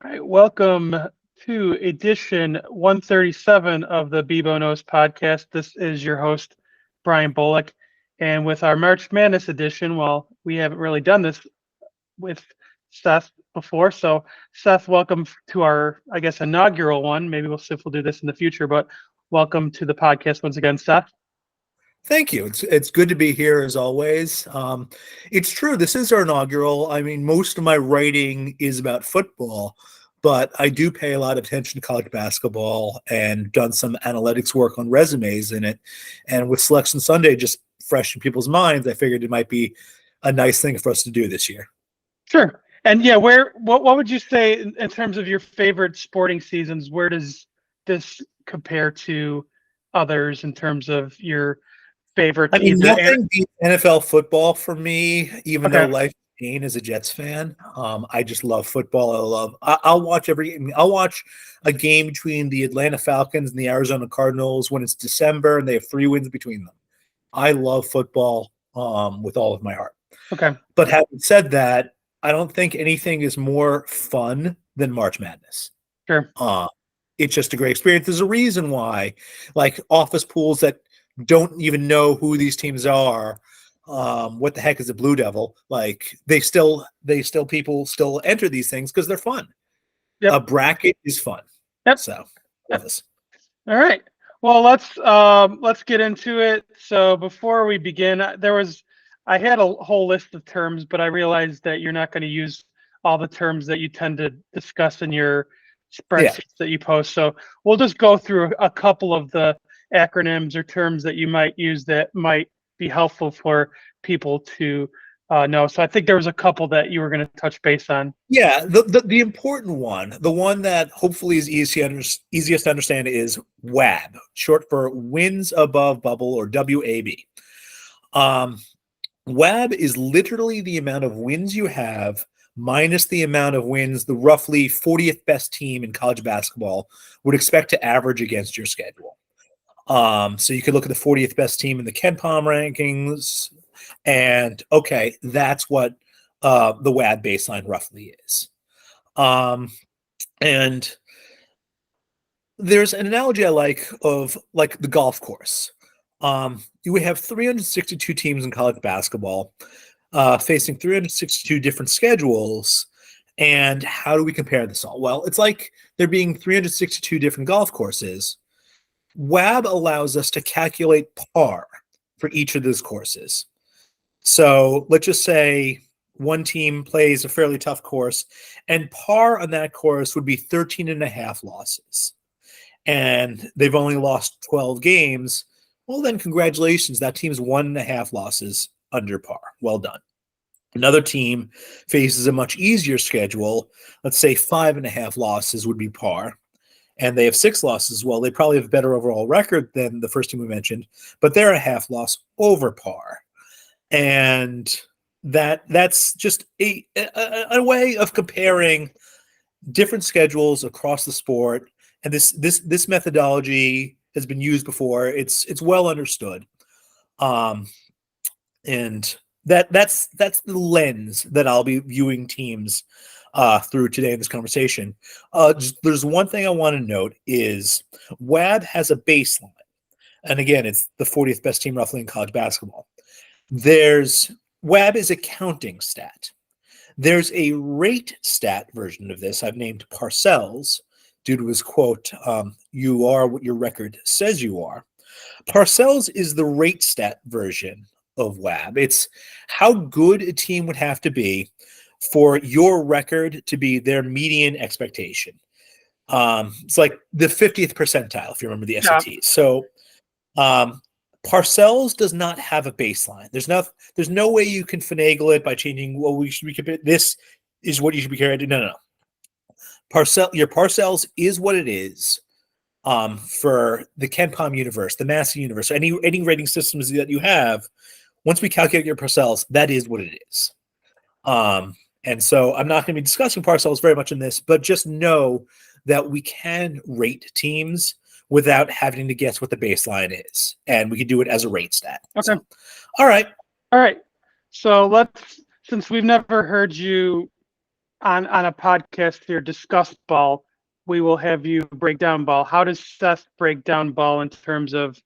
All right, welcome to edition 137 of the Bebo Knows podcast. This is your host, Brian Bullock. And with our March Madness edition, well, we haven't really done this with Seth before. So, Seth, welcome to our, I guess, inaugural one. Maybe we'll see if we'll do this in the future, but welcome to the podcast once again, Seth. Thank you. It's good to be here as always. It's true. This is our inaugural. I mean, most of my writing is about football, but I do pay a lot of attention to college basketball and done some analytics work on resumes in it. And with Selection Sunday just fresh in people's minds, I figured it might be a nice thing for us to do this year. Sure. And yeah, what would you say in terms of your favorite sporting seasons? Where does this compare to others in terms of your favorite I mean, either? nothing beats NFL football for me, even though Okay. life pain as a Jets fan. I just love football. I'll watch every game. I'll watch a game between the Atlanta Falcons and the Arizona Cardinals when it's December and they have 3 wins between them. I love football with all of my heart. Okay. But having said that, I don't think anything is more fun than March Madness. Sure. It's just a great experience. There's a reason why, like office pools that don't even know who these teams are. What the heck is a Blue Devil? Like people still enter these things because they're fun. Yep. A bracket is fun. Yep. So Yep. love this. All right. Well, let's get into it. So before we begin, I had a whole list of terms, but I realized that you're not going to use all the terms that you tend to discuss in your spreadsheets that you post. So we'll just go through a couple of the acronyms or terms that you might use that might be helpful for people to know. So I think there was a couple that you were going to touch base on. Yeah, the important one, the one that hopefully is easiest to understand is WAB, short for Wins Above Bubble, or WAB. WAB is literally the amount of wins you have minus the amount of wins the roughly 40th best team in college basketball would expect to average against your schedule. So you could look at the 40th best team in the KenPom rankings, and okay, that's what the WAB baseline roughly is. And there's an analogy I like of like the golf course. You would have 362 teams in college basketball facing 362 different schedules. And how do we compare this all? Well, it's like there being 362 different golf courses. WAB allows us to calculate par for each of those courses. So let's just say one team plays a fairly tough course, and par on that course would be 13 and a half losses. And they've only lost 12 games. Well, then congratulations. That team's 1.5 losses under par. Well done. Another team faces a much easier schedule. Let's say 5.5 losses would be par, and they have 6 losses. Well, they probably have a better overall record than the first team we mentioned, but they're a half loss over par. And that's just a way of comparing different schedules across the sport. And this methodology has been used before. It's well understood. And that's the lens that I'll be viewing teams through today in this conversation. There's one thing I want to note is WAB has a baseline. And again, it's the 40th best team roughly in college basketball. WAB is a counting stat. There's a rate stat version of this I've named Parcells due to his quote, "You are what your record says you are." Parcells is the rate stat version of WAB. It's how good a team would have to be for your record to be their median expectation. It's like the 50th percentile, if you remember the SATs. Yeah. So Parcells does not have a baseline. There's no way you can finagle it by changing. Well, we should be compared. This is what you should be compared to. No. Your Parcells is what it is for the KenPom universe, the Massey universe, any rating systems that you have. Once we calculate your Parcells, that is what it is. And so I'm not going to be discussing Parcells very much in this, but just know that we can rate teams without having to guess what the baseline is. And we can do it as a rate stat. Okay. So, all right. So since we've never heard you on a podcast here, Discuss Ball, we will have you break down ball. How does Seth break down ball in terms of,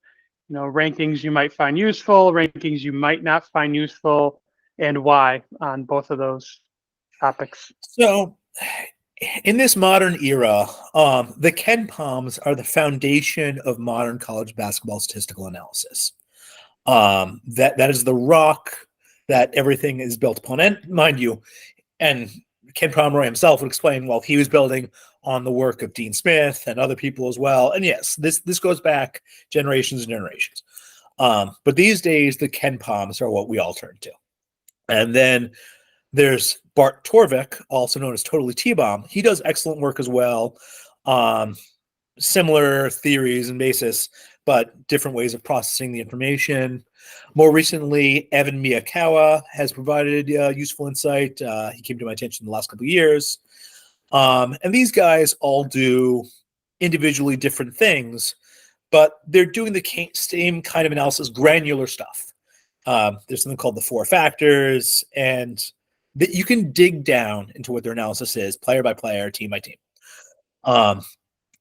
rankings you might find useful, rankings you might not find useful, and why on both of those topics? So, in this modern era, the Ken Palms are the foundation of modern college basketball statistical analysis. That is the rock that everything is built upon. And mind you, and Ken Pomeroy himself would explain, well, he was building on the work of Dean Smith and other people as well. And yes, this goes back generations and generations. But these days, the Ken Palms are what we all turn to. And then there's Bart Torvik, also known as Totally T-Bomb. He does excellent work as well. Similar theories and basis, but different ways of processing the information. More recently, Evan Miyakawa has provided useful insight. He came to my attention in the last couple of years. And these guys all do individually different things, but they're doing the same kind of analysis, granular stuff. There's something called the 4 factors, and that you can dig down into what their analysis is, player by player, team by team. And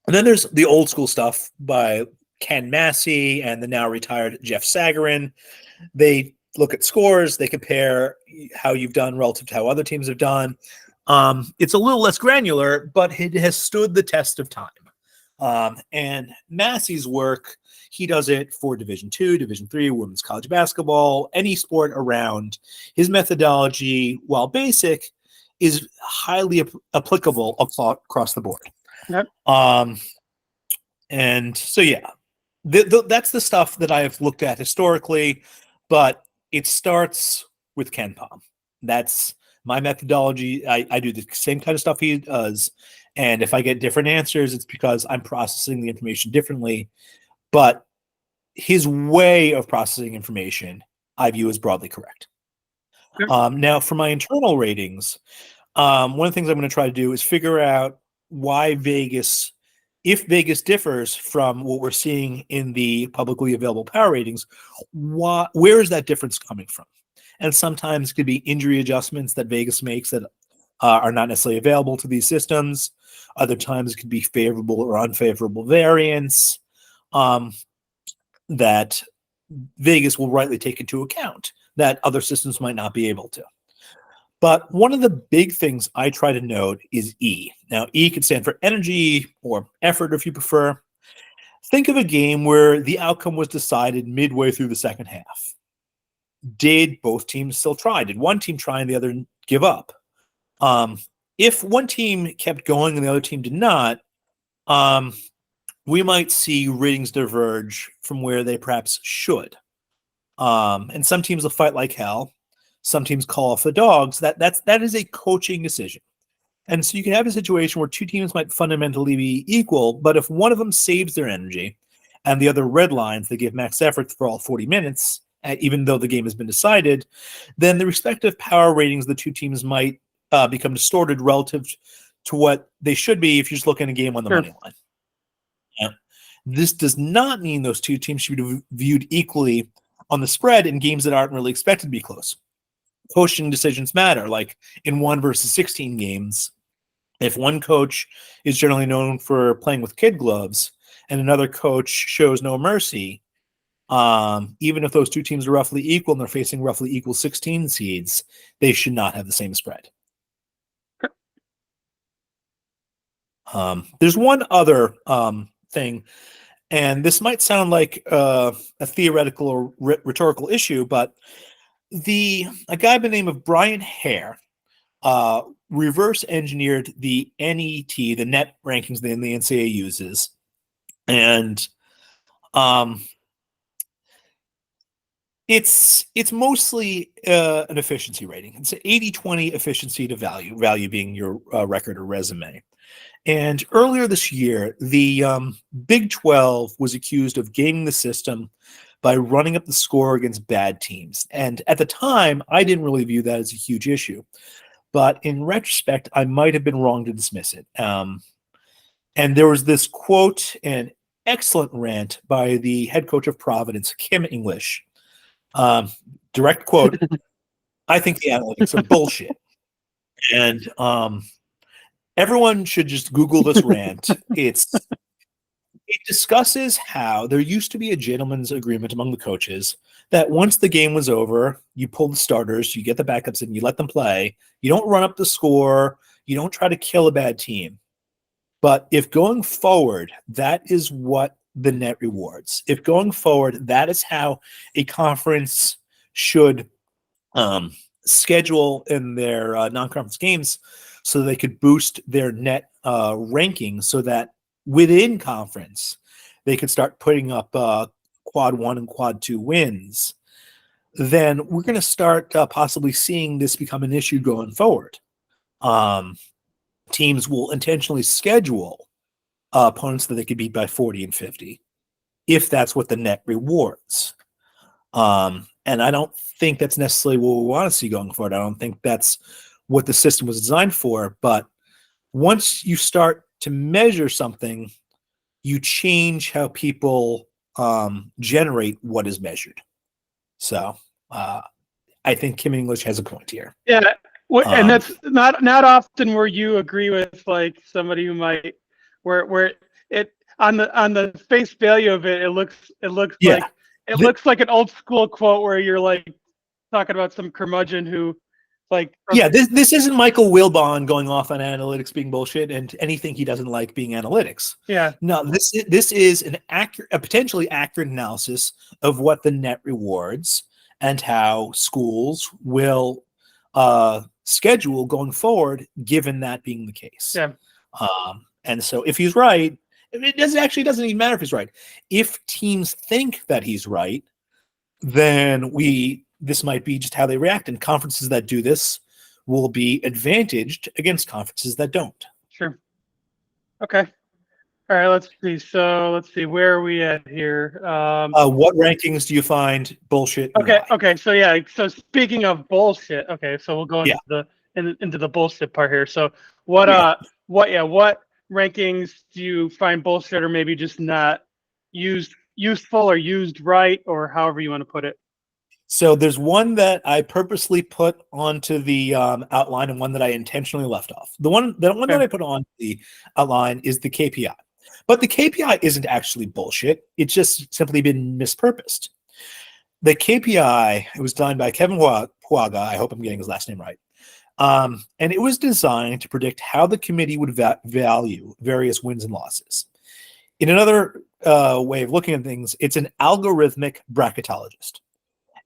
then there's the old school stuff by Ken Massey and the now retired Jeff Sagarin. They look at scores, they compare how you've done relative to how other teams have done. It's a little less granular, but it has stood the test of time. And Massey's work, he does it for Division II, Division III, women's college basketball, any sport around. His methodology, while basic, is highly applicable across the board. Yep. And so, yeah, that's the stuff that I've looked at historically, but it starts with Ken Palm. That's my methodology. I do the same kind of stuff he does. And if I get different answers, it's because I'm processing the information differently. But his way of processing information, I view as broadly correct. Sure. Now, for my internal ratings, one of the things I'm going to try to do is figure out why Vegas, if Vegas differs from what we're seeing in the publicly available power ratings, where is that difference coming from? And sometimes it could be injury adjustments that Vegas makes that are not necessarily available to these systems. Other times it could be favorable or unfavorable variance that Vegas will rightly take into account that other systems might not be able to. But one of the big things I try to note is E. Now, E can stand for energy or effort, if you prefer. Think of a game where the outcome was decided midway through the second half. Did both teams still try? Did one team try and the other give up? If one team kept going and the other team did not, we might see ratings diverge from where they perhaps should. And some teams will fight like hell. Some teams call off the dogs. That is a coaching decision. And so you can have a situation where two teams might fundamentally be equal, but if one of them saves their energy and the other redlines, they give max effort for all 40 minutes, even though the game has been decided, then the respective power ratings of the two teams might become distorted relative to what they should be if you're just looking at a game on the money line. Now, this does not mean those two teams should be viewed equally on the spread in games that aren't really expected to be close. Coaching decisions matter, like in 1 versus 16 games. If one coach is generally known for playing with kid gloves and another coach shows no mercy, even if those two teams are roughly equal and they're facing roughly equal 16 seeds, they should not have the same spread. There's one other thing, and this might sound like a theoretical or rhetorical issue, but a guy by the name of Brian Hare reverse engineered the NET, the net rankings that the NCAA uses, and it's mostly an efficiency rating. It's an 80-20 efficiency to value being your record or resume. And earlier this year, the Big 12 was accused of gaming the system by running up the score against bad teams. And at the time, I didn't really view that as a huge issue. But in retrospect, I might have been wrong to dismiss it. And there was this quote, an excellent rant by the head coach of Providence, Kim English. Direct quote, I think the analytics are bullshit. And everyone should just Google this rant. It discusses how there used to be a gentleman's agreement among the coaches that once the game was over, you pull the starters, you get the backups in, you let them play. You don't run up the score. You don't try to kill a bad team. But if going forward, that is what the net rewards. If going forward, that is how a conference should schedule in their non-conference games so they could boost their net ranking so that within conference they could start putting up quad 1 and quad 2 wins, then we're going to start possibly seeing this become an issue going forward. Teams will intentionally schedule opponents that they could beat by 40 and 50 if that's what the net rewards. And I don't think that's necessarily what we want to see going forward. I don't think that's what the system was designed for. But once you start to measure something, you change how people generate what is measured. So I think Kim English has a point here. Yeah, and that's not often where you agree with like somebody who might where it on the face value of it, it looks Yeah. like looks like an old school quote where you're like talking about some curmudgeon who like this isn't Michael Wilbon going off on analytics being bullshit and anything he doesn't like being analytics. Yeah. No, this is a potentially accurate analysis of what the net rewards and how schools will schedule going forward, given that being the case. Yeah. And so if he's right, it doesn't even matter if he's right. If teams think that he's right, then this might be just how they react. And conferences that do this will be advantaged against conferences that don't. Sure. Okay. All right. Let's see. So let's see. Where are we at here? What rankings do you find bullshit? Okay. Okay. So yeah. So speaking of bullshit. Okay. So we'll go into the bullshit part here. So what rankings do you find bullshit or maybe just not useful or used right or however you want to put it? So there's one that I purposely put onto the outline and one that I intentionally left off. The one that I put on the outline is the KPI. But the KPI isn't actually bullshit. It's just simply been mispurposed. The KPI, it was designed by Kevin Puaga. I hope I'm getting his last name right. And it was designed to predict how the committee would value various wins and losses. In another way of looking at things, it's an algorithmic bracketologist.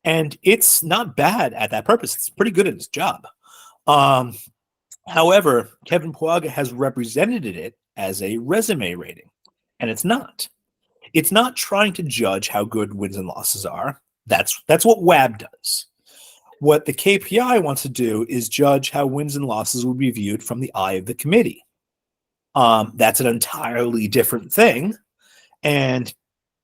And it's not bad at that purpose. It's pretty good at its job. However, Kevin Puaga has represented it as a resume rating, and it's not. It's not trying to judge how good wins and losses are. That's what WAB does. What the KPI wants to do is judge how wins and losses will be viewed from the eye of the committee. That's an entirely different thing, and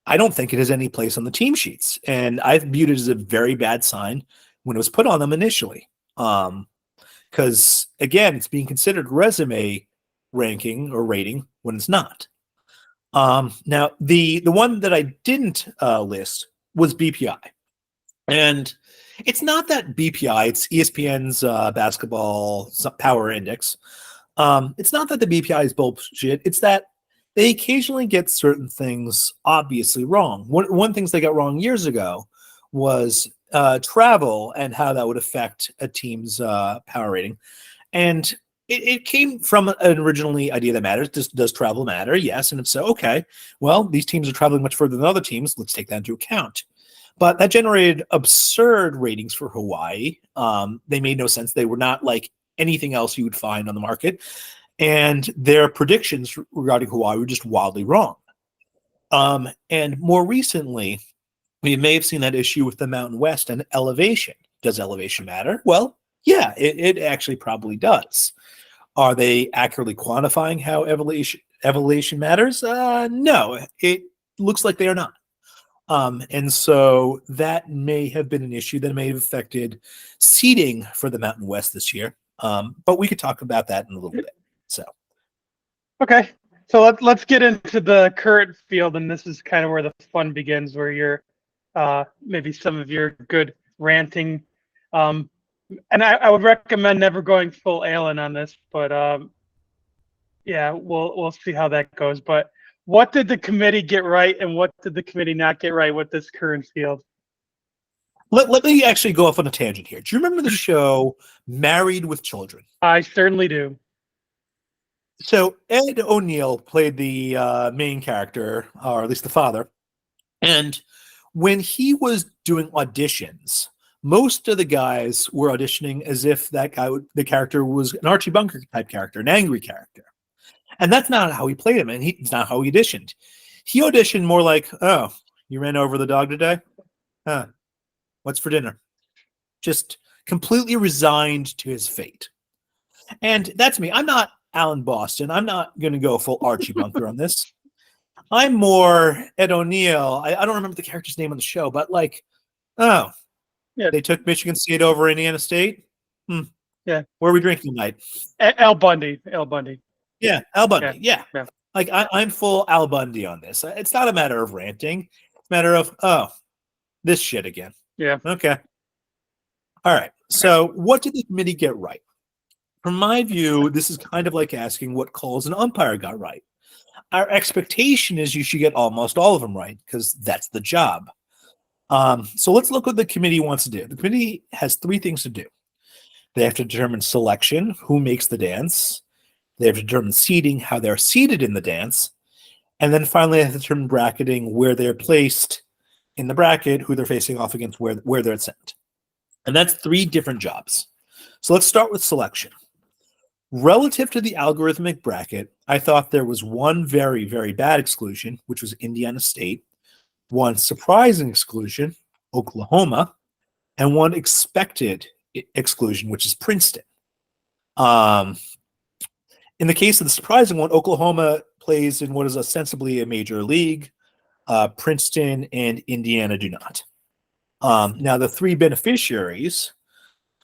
I don't think it has any place on the team sheets. And I viewed it as a very bad sign when it was put on them initially. Because, again, it's being considered resume ranking or rating when it's not. Now, the one that I didn't list was BPI. And it's not that BPI, it's ESPN's basketball power index. It's not that the BPI is bullshit. It's that they occasionally get certain things obviously wrong. One things they got wrong years ago was travel and how that would affect a team's power rating. And it came from an originally idea that matters. Does travel matter? Yes. And if so, okay. Well, these teams are traveling much further than other teams. Let's take that into account. But that generated absurd ratings for Hawaii. They made no sense. They were not like anything else you would find on the market. And their predictions regarding Hawaii were just wildly wrong. And more recently, we may have seen that issue with the Mountain West and elevation. Does elevation matter? Well, yeah, it actually probably does. Are they accurately quantifying how elevation matters? No, it looks like they are not. And so that may have been an issue that may have affected seeding for the Mountain West this year. But we could talk about that in a little bit. So, okay, so let's get into the current field, and this is kind of where the fun begins, where you're maybe some of your good ranting And I would recommend never going full Allen on this, but yeah, we'll see how that goes. But what did the committee get right, and what did the committee not get right with this current field? Let me actually go off on a tangent here. Do you remember the show Married with Children? I certainly do. So Ed O'Neill played the main character, or at least the father. And when he was doing auditions, most of the guys were auditioning as if the character was an Archie Bunker type character, an angry character. And that's not how he played him, and it's not how he auditioned. He auditioned more like, "Oh, you ran over the dog today? Huh. What's for dinner?" Just completely resigned to his fate. And that's me. I'm not Alan Boston. I'm not going to go full Archie Bunker on this. I'm more Ed O'Neill. I don't remember the character's name on the show, but like, oh, Yeah. They took Michigan State over Indiana State? Yeah. Where are we drinking tonight? Al Bundy. Al Bundy. Yeah, Al Bundy. Yeah. Yeah. Like, I'm full Al Bundy on this. It's not a matter of ranting. It's a matter of, oh, this shit again. Yeah. Okay. All right. So what did the committee get right? From my view, this is kind of like asking what calls an umpire got right. Our expectation is you should get almost all of them right because that's the job. So let's look what the committee wants to do. The committee has three things to do. They have to determine selection, who makes the dance. They have to determine seating, how they're seated in the dance. And then finally, they have to determine bracketing, where they're placed in the bracket, who they're facing off against, where they're sent. And that's three different jobs. So let's start with selection. Relative to the algorithmic bracket, I thought there was one very, very bad exclusion, which was Indiana State, one surprising exclusion, Oklahoma, and one expected exclusion, which is Princeton. In the case of the surprising one, Oklahoma plays in what is ostensibly a major league. Princeton and Indiana do not. Now, the three beneficiaries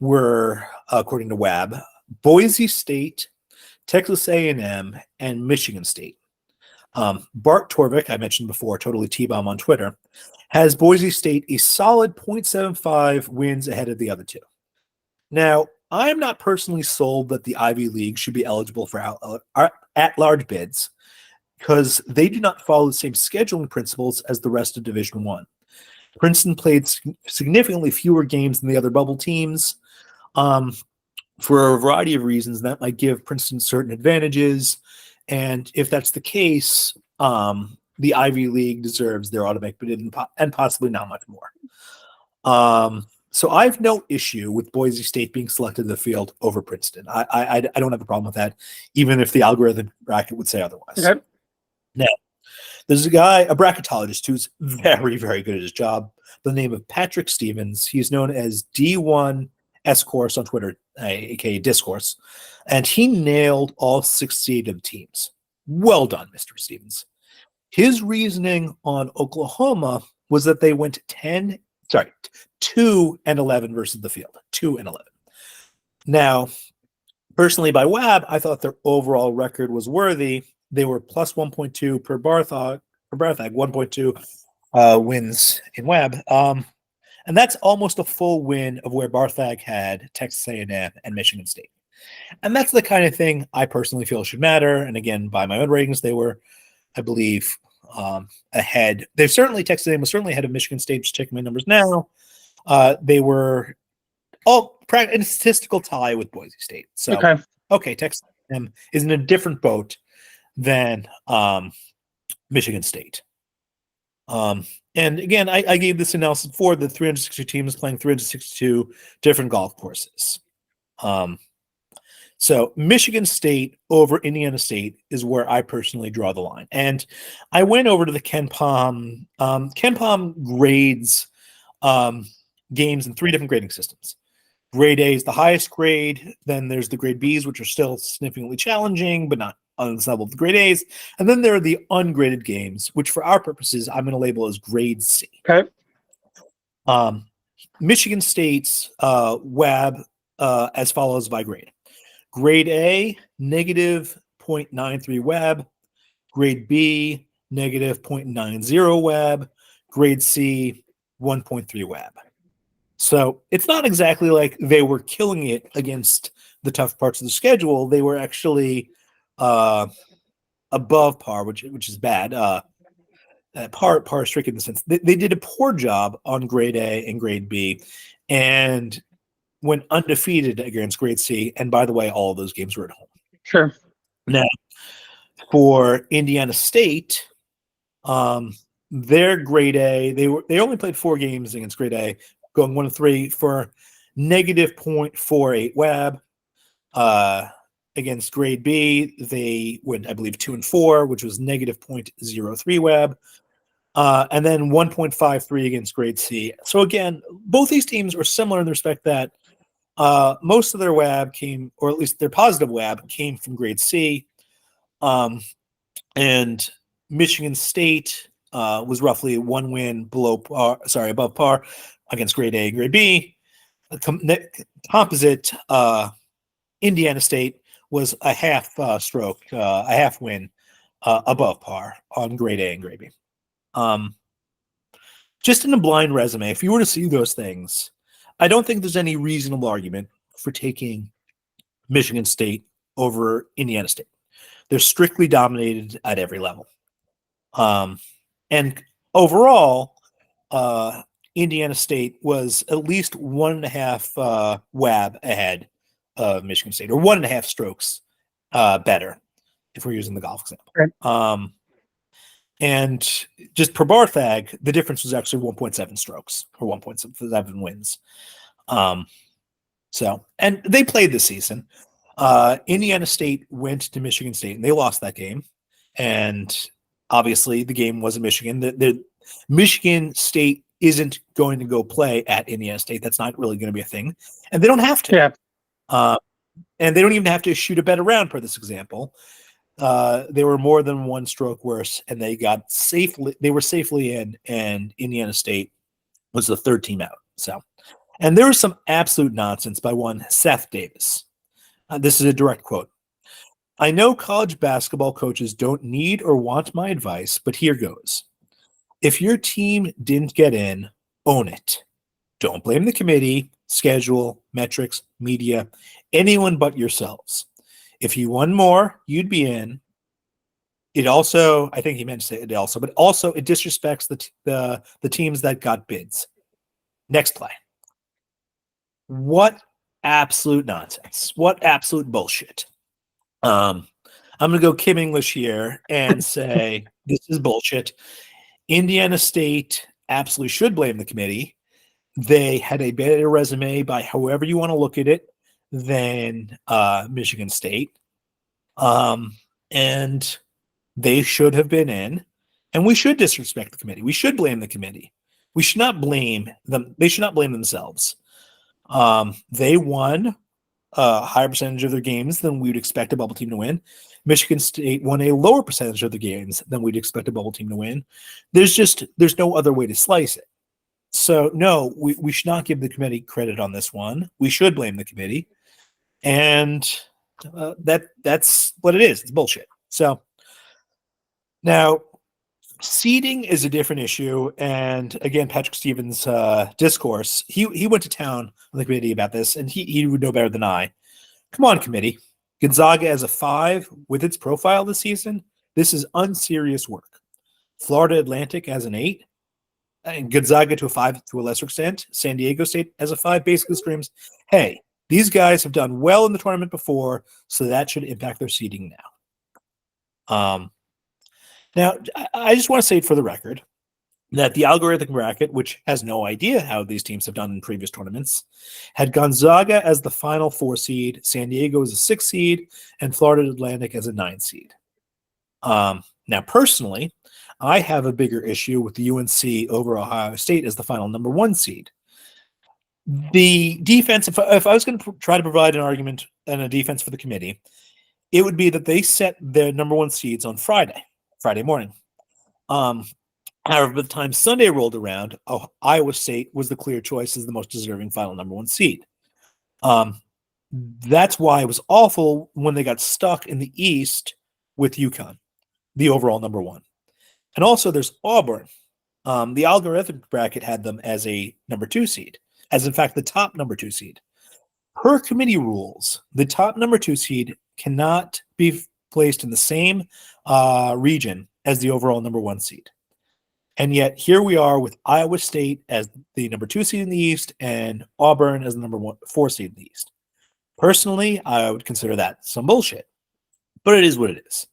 were, according to WAB, Boise State, Texas A&M, and Michigan State. Bart Torvik, I mentioned before, totally T-bomb on Twitter, has Boise State a solid 0.75 wins ahead of the other two. Now, I am not personally sold that the Ivy League should be eligible for at-large bids because they do not follow the same scheduling principles as the rest of Division I. Princeton played significantly fewer games than the other bubble teams. For a variety of reasons, that might give Princeton certain advantages. And if that's the case, the Ivy League deserves their automatic bid and possibly not much more. So I have no issue with Boise State being selected in the field over Princeton. I don't have a problem with that, even if the algorithm bracket would say otherwise. Okay. Now, there's a guy, a bracketologist, who's very, very good at his job, by the name of Patrick Stevens. He's known as D1 S-Course on Twitter, aka Discourse, and he nailed all 68 of the teams. Well done, Mr. Stevens. His reasoning on Oklahoma was that they went 2 and 11 versus the field. 2 and 11. Now, personally, by WAB, I thought their overall record was worthy. They were plus 1.2 per Barthag, 1.2 wins in WAB. And that's almost a full win of where Barthag had Texas A&M and Michigan State. And that's the kind of thing I personally feel should matter. And again, by my own ratings, they were, I believe, ahead. Texas A&M was certainly ahead of Michigan State. Just checking my numbers now. They were all in a statistical tie with Boise State. So, okay, Texas A&M is in a different boat than Michigan State. And again, I gave this analysis for the 360 teams playing 362 different golf courses. So Michigan State over Indiana State is where I personally draw the line. And I went over to the Ken Palm. Ken Palm grades games in three different grading systems. Grade A is the highest grade. Then there's the grade Bs, which are still significantly challenging, but not on the level of the grade A's. And then there are the ungraded games, which for our purposes, I'm going to label as grade C. Okay. Michigan State's WAB as follows by grade. Grade A, negative 0.93 WAB. Grade B, negative 0.90 WAB. Grade C, 1.3 WAB. So it's not exactly like they were killing it against the tough parts of the schedule. They were actually above par, which is bad. Par is tricky in the sense they did a poor job on grade A and grade B, and went undefeated against grade C. And by the way, all of those games were at home. Sure. Now, for Indiana State, their grade A, they only played 4 games against grade A, going 1-3 for negative 0.48 WAB. Against grade B, they went, I believe, 2-4, which was negative 0.03 WAB. And then 1.53 against grade C. So again, both these teams are similar in the respect that most of their WAB came, or at least their positive WAB came from grade C. And Michigan State was roughly 1 win above par against grade A and grade B. Composite Indiana State was a half stroke, a half win above par on grade A and grade B. Just in a blind resume, if you were to see those things, I don't think there's any reasonable argument for taking Michigan State over Indiana State. They're strictly dominated at every level. And overall, Indiana State was at least 1.5 WAB ahead of Michigan State, or 1.5 strokes better, if we're using the golf example. Right. And just per Barthag, the difference was actually 1.7 strokes or 1.7 wins. And they played this season. Indiana State went to Michigan State and they lost that game. And obviously the game was in Michigan. The Michigan State isn't going to go play at Indiana State. That's not really going to be a thing. And they don't have to. Yeah. And they don't even have to shoot a better round per this example. They were more than 1 stroke worse, and they were safely in, and Indiana State was the 3rd team out. So, and there was some absolute nonsense by one Seth Davis. This is a direct quote. I know college basketball coaches don't need or want my advice, but here goes. If your team didn't get in, own it. Don't blame the committee, schedule, metrics, media, anyone but yourselves. If you won more, you'd be in. It also, I think he meant to say it also, but also it disrespects the teams that got bids. Next play. What absolute nonsense. What absolute bullshit. I'm going to go Kim English here and say this is bullshit. Indiana State absolutely should blame the committee. They had a better resume by however you want to look at it than Michigan State. And they should have been in, and we should disrespect the committee. We should blame the committee. We should not blame them. They should not blame themselves. They won a higher percentage of their games than we would expect a bubble team to win. Michigan State won a lower percentage of the games than we'd expect a bubble team to win. There's no other way to slice it. So no, we should not give the committee credit on this one. We should blame the committee. And that's what it is. It's bullshit. So now seeding is a different issue. And again, Patrick Stevens' discourse, he went to town on the committee about this, and he would know better than I. Come on, committee. Gonzaga as a 5 with its profile this season. This is unserious work. Florida Atlantic as an 8. And Gonzaga to a 5 to a lesser extent. San Diego State as a 5 basically screams, hey, these guys have done well in the tournament before, so that should impact their seeding now. Now, I just want to say it for the record that the algorithmic bracket, which has no idea how these teams have done in previous tournaments, had Gonzaga as the final 4 seed, San Diego as a 6 seed, and Florida Atlantic as a 9 seed. Now, personally, I have a bigger issue with the UNC over Ohio State as the final number 1 seed. The defense, if I was going to try to provide an argument and a defense for the committee, it would be that they set their number 1 seeds on Friday morning. However, by the time Sunday rolled around, Iowa State was the clear choice as the most deserving final number 1 seed. That's why it was awful when they got stuck in the East with UConn, the overall number 1. And also there's Auburn. The algorithmic bracket had them as a number 2 seed. as in fact the top number 2 seed. Per committee rules, the top number 2 seed cannot be placed in the same region as the overall number 1 seed. And yet here we are with Iowa State as the number 2 seed in the East and Auburn as the number 4 seed in the East. Personally, I would consider that some bullshit, but it is what it is.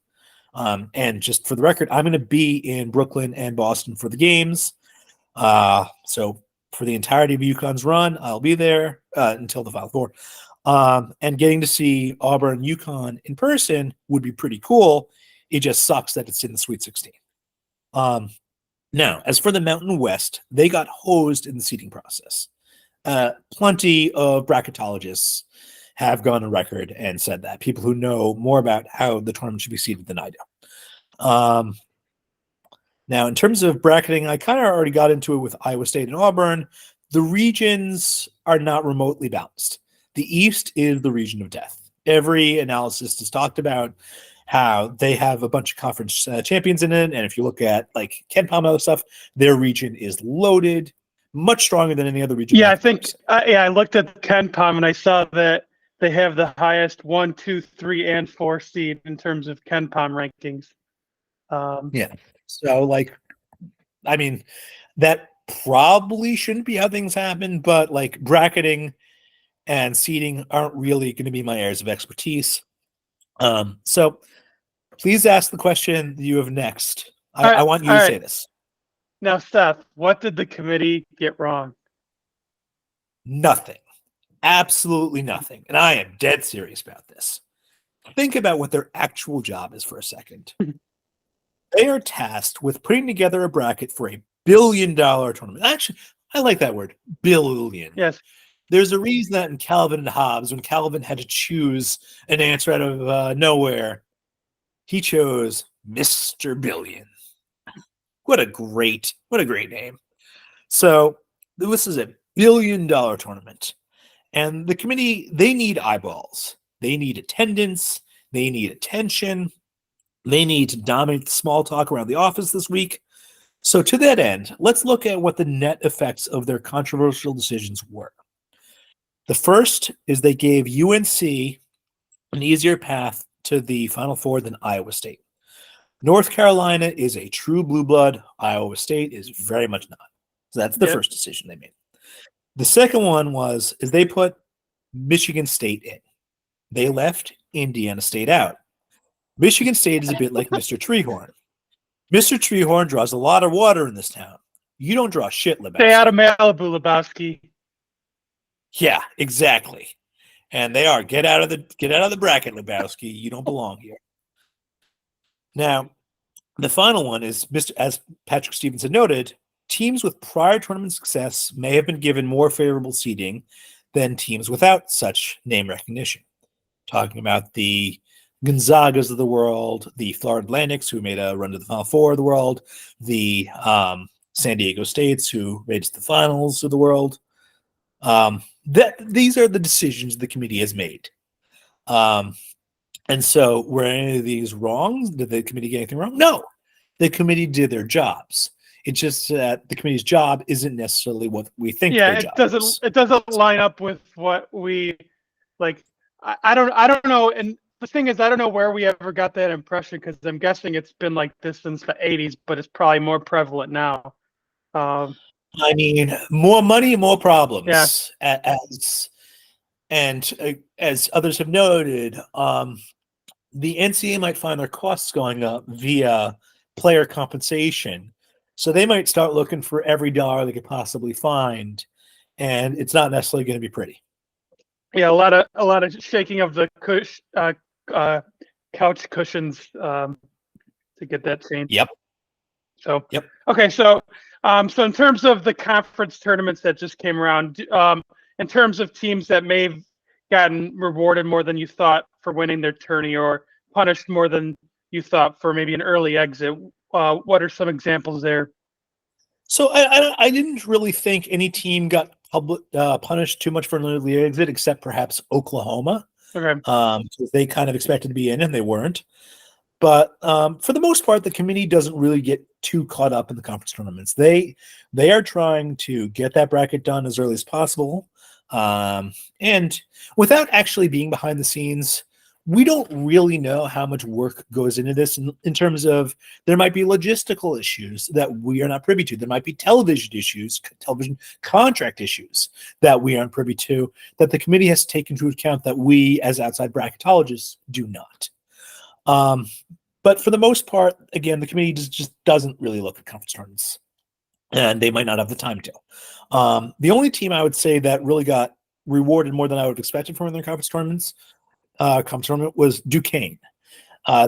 And just for the record, I'm going to be in Brooklyn and Boston for the games. So for the entirety of UConn's run, I'll be there until the Final Four. And getting to see Auburn and UConn in person would be pretty cool. It just sucks that it's in the Sweet 16. Now, as for the Mountain West, they got hosed in the seeding process. Plenty of bracketologists have gone on record and said that. People who know more about how the tournament should be seeded than I do. Now, in terms of bracketing, I kind of already got into it with Iowa State and Auburn. The regions are not remotely balanced. The East is the region of death. Every analysis has talked about how they have a bunch of conference champions in it. And if you look at like Ken Palm and other stuff, their region is loaded, much stronger than any other region. Yeah, I think, I looked at Ken Palm and I saw that they have the highest 1, 2, 3, and 4 seed in terms of Ken Palm rankings. Yeah. So, like, I mean, that probably shouldn't be how things happen, but like bracketing and seeding aren't really going to be my areas of expertise. So please ask the question you have next. I want you to say this. Now, Seth, what did the committee get wrong? Nothing. Absolutely nothing. And I am dead serious about this. Think about what their actual job is for a second. They are tasked with putting together a bracket for $1 billion tournament. Actually, I like that word, billion. Yes. There's a reason that in Calvin and Hobbes, when Calvin had to choose an answer out of nowhere, he chose Mr. Billion. What a great name. So this is $1 billion tournament. And the committee, they need eyeballs. They need attendance. They need attention. They need to dominate the small talk around the office this week. So to that end, let's look at what the net effects of their controversial decisions were. The first is they gave UNC an easier path to the Final Four than Iowa State. North Carolina is a true blue blood. Iowa State is very much not. So that's the first decision they made. The second one is they put Michigan State in. They left Indiana State out. Michigan State is a bit like Mr. Treehorn. Mr. Treehorn draws a lot of water in this town. You don't draw shit, Lebowski. Stay out of Malibu, Lebowski. Yeah, exactly. And they are get out of the bracket, Lebowski. You don't belong here. Now, the final one is, as Patrick Stevenson noted, teams with prior tournament success may have been given more favorable seeding than teams without such name recognition. Talking about the Gonzagas of the world, the Florida Atlantics who made a run to the Final Four of the world, the San Diego States who made it to the finals of the world. These are the decisions the committee has made. And so were any of these wrong? Did the committee get anything wrong? No. The committee did their jobs. It's just that the committee's job isn't necessarily what we think their job is. It doesn't line up with what we like. I don't know. And the thing is, I don't know where we ever got that impression, because I'm guessing it's been like this since the 80s, but it's probably more prevalent now. I mean, more money, more problems. Yeah. As others have noted, the NCAA might find their costs going up via player compensation. So they might start looking for every dollar they could possibly find, and it's not necessarily going to be pretty. Yeah, a lot of shaking of the couch cushions to get that changed. Yep. So yep. Okay, so in terms of the conference tournaments that just came around, in terms of teams that may have gotten rewarded more than you thought for winning their tourney, or punished more than you thought for maybe an early exit, what are some examples there? So I didn't really think any team got punished too much for an early exit, except perhaps Oklahoma. Okay. They kind of expected to be in and they weren't. But for the most part, the committee doesn't really get too caught up in the conference tournaments. They are trying to get that bracket done as early as possible. And without actually being behind the scenes, we don't really know how much work goes into this in terms of there might be logistical issues that we are not privy to. There might be television issues, television contract issues that we aren't privy to, that the committee has to take into account that we as outside bracketologists do not. But for the most part, again, the committee just doesn't really look at conference tournaments, and they might not have the time to. The only team I would say that really got rewarded more than I would have expected from their conference tournament was Duquesne.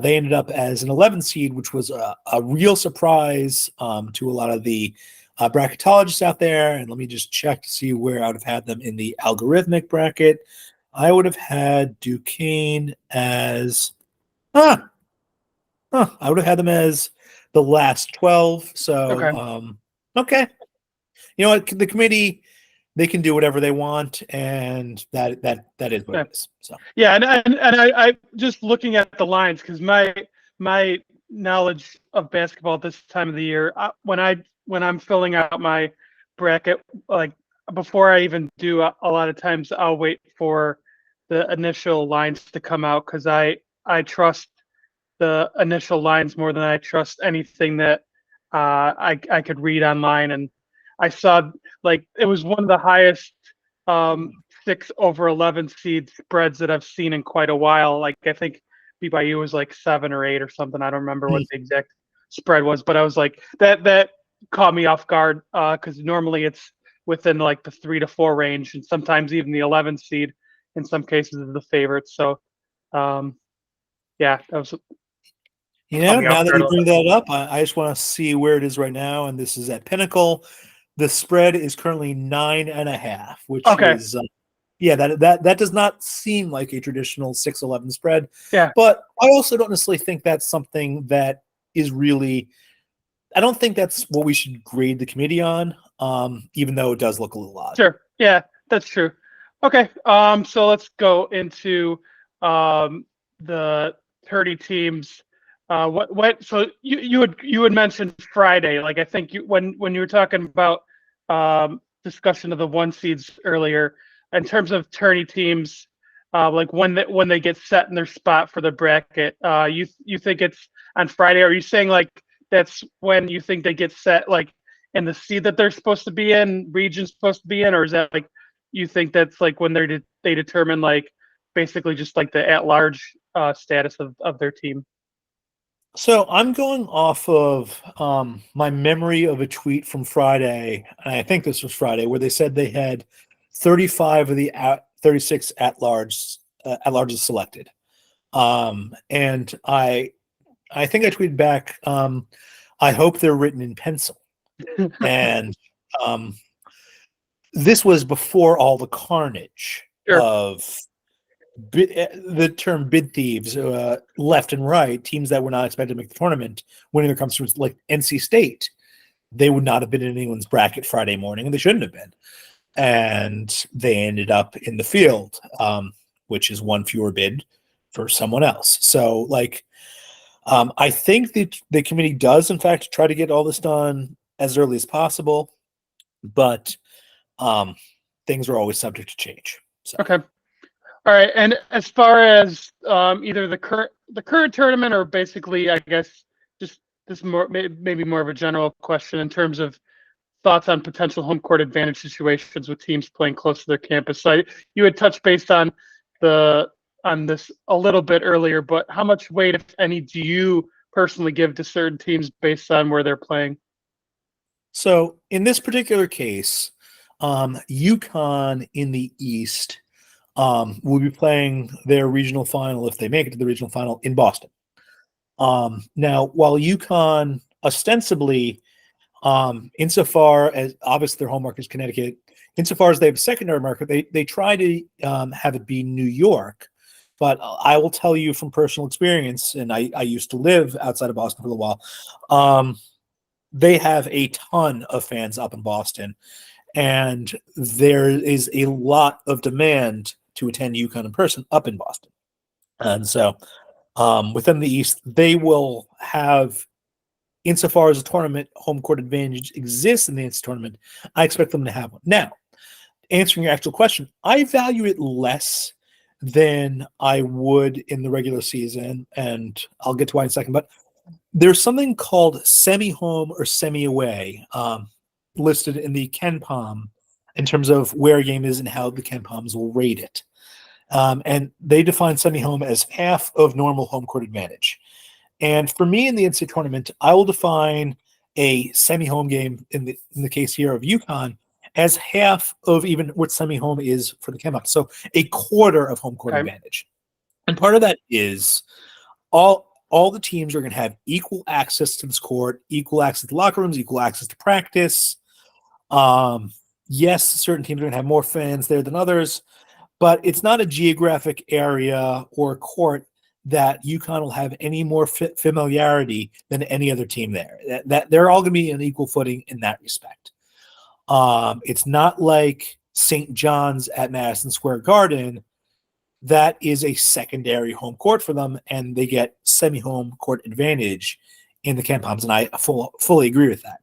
They ended up as an 11 seed, which was a real surprise to a lot of the bracketologists out there. And let me just check to see where I would have had them in the algorithmic bracket. I would have had Duquesne as I would have had them as the last 12. So okay. You know what? The committee, they can do whatever they want, and that is what it is. So yeah, and I just looking at the lines, because my knowledge of basketball at this time of the year, when I'm filling out my bracket, like before I even do, a lot of times I'll wait for the initial lines to come out, because I trust the initial lines more than I trust anything that I could read online. And I saw, like, it was one of the highest 6/11 seed spreads that I've seen in quite a while. Like, I think BYU was like 7 or 8 or something. I don't remember what the exact spread was, but I was like, that caught me off guard, because normally it's within like the 3 to 4 range, and sometimes even the 11 seed in some cases is the favorite. So yeah, that was. now that you bring that up, I just want to see where it is right now, and this is at Pinnacle. The spread is currently 9.5, which is that does not seem like a traditional 6-11 spread. Yeah, but I also don't necessarily think that's something that is really. I don't think that's what we should grade the committee on, even though it does look a little odd. Sure, yeah, that's true. Okay, so let's go into the 30 teams. What? So you had mentioned Friday. Like, I think when you were talking about discussion of the 1 seeds earlier, in terms of tourney teams, like when they get set in their spot for the bracket, you think it's on Friday? Are you saying like that's when you think they get set, like in the seed that they're supposed to be in, region supposed to be in, or is that like you think that's like when they determine like basically just like the at-large status of their team? So I'm going off of my memory of a tweet from Friday, and I think this was Friday, where they said they had 35 of the 36 at-larges selected. And I think I tweeted back, I hope they're written in pencil. And this was before all the carnage of the term bid thieves left and right, teams that were not expected to make the tournament, winning their conference, like NC State. They would not have been in anyone's bracket Friday morning, and they shouldn't have been. And they ended up in the field, which is one fewer bid for someone else. So, like, I think that the committee does, in fact, try to get all this done as early as possible, but things are always subject to change. So. Okay. All right, and as far as either the current tournament, or basically, I guess just this maybe more of a general question in terms of thoughts on potential home court advantage situations with teams playing close to their campus. So you had touched based on this a little bit earlier, but how much weight, if any, do you personally give to certain teams based on where they're playing? So in this particular case, UConn in the East will be playing their regional final, if they make it to the regional final, in Boston. Now, while UConn ostensibly, insofar as obviously their home market is Connecticut, insofar as they have a secondary market, they try to have it be New York. But I will tell you from personal experience, and I used to live outside of Boston for a little while, they have a ton of fans up in Boston, and there is a lot of demand to attend UConn in person up in Boston. And so within the East, they will have, insofar as a tournament home court advantage exists in the NCAA tournament, I expect them to have one. Now, answering your actual question, I value it less than I would in the regular season, and I'll get to why in a second, but there's something called semi-home or semi-away listed in the KenPom in terms of where a game is and how the KenPoms will rate it. And they define semi-home as half of normal home court advantage. And for me in the NCAA tournament, I will define a semi-home game in the case here of UConn as half of even what semi-home is for the KenPom. So a quarter of home court advantage. And part of that is all the teams are going to have equal access to this court, equal access to locker rooms, equal access to practice. Yes, certain teams are going to have more fans there than others, but it's not a geographic area or court that UConn will have any more familiarity than any other team there. That they're all going to be on equal footing in that respect. It's not like St. John's at Madison Square Garden. That is a secondary home court for them, and they get semi-home court advantage in the KenPoms, and I fully agree with that.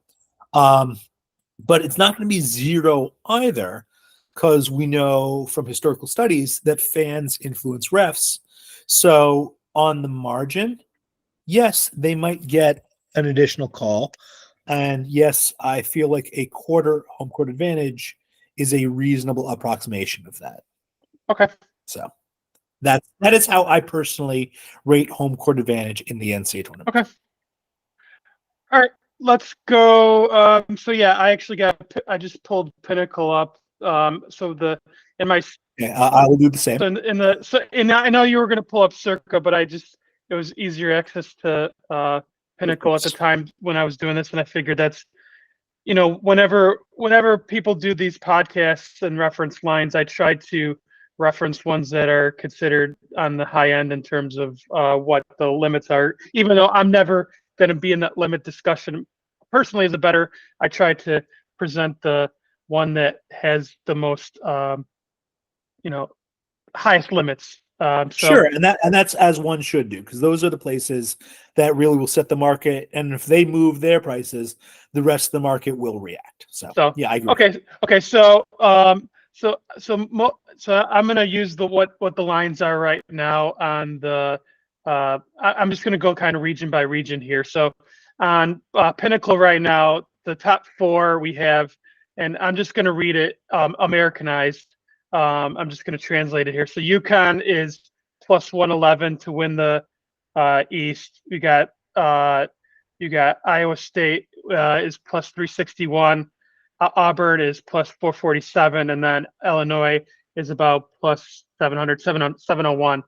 But it's not going to be zero either, because we know from historical studies that fans influence refs. So on the margin, yes, they might get an additional call. And yes, I feel like a quarter home court advantage is a reasonable approximation of that. Okay. So that is how I personally rate home court advantage in the NCAA tournament. Okay. All right, let's go. So yeah, I just pulled Pinnacle up. I will do the same. I know you were going to pull up Circa, but it was easier access to Pinnacle at the time when I was doing this, and I figured that's, whenever people do these podcasts and reference lines, I try to reference ones that are considered on the high end in terms of what the limits are. Even though I'm never going to be in that limit discussion personally, I try to present the one that has the most, highest limits. Sure, and that's as one should do, because those are the places that really will set the market, and if they move their prices, the rest of the market will react. So yeah, I agree. Okay. So I'm going to use what the lines are right now on the. I'm just going to go kind of region by region here. So on Pinnacle right now, the top four we have, and I'm just going to read it Americanized. I'm just going to translate it here. So UConn is plus 111 to win the East. You got Iowa State is plus 361. Auburn is plus 447, and then Illinois is about plus 701.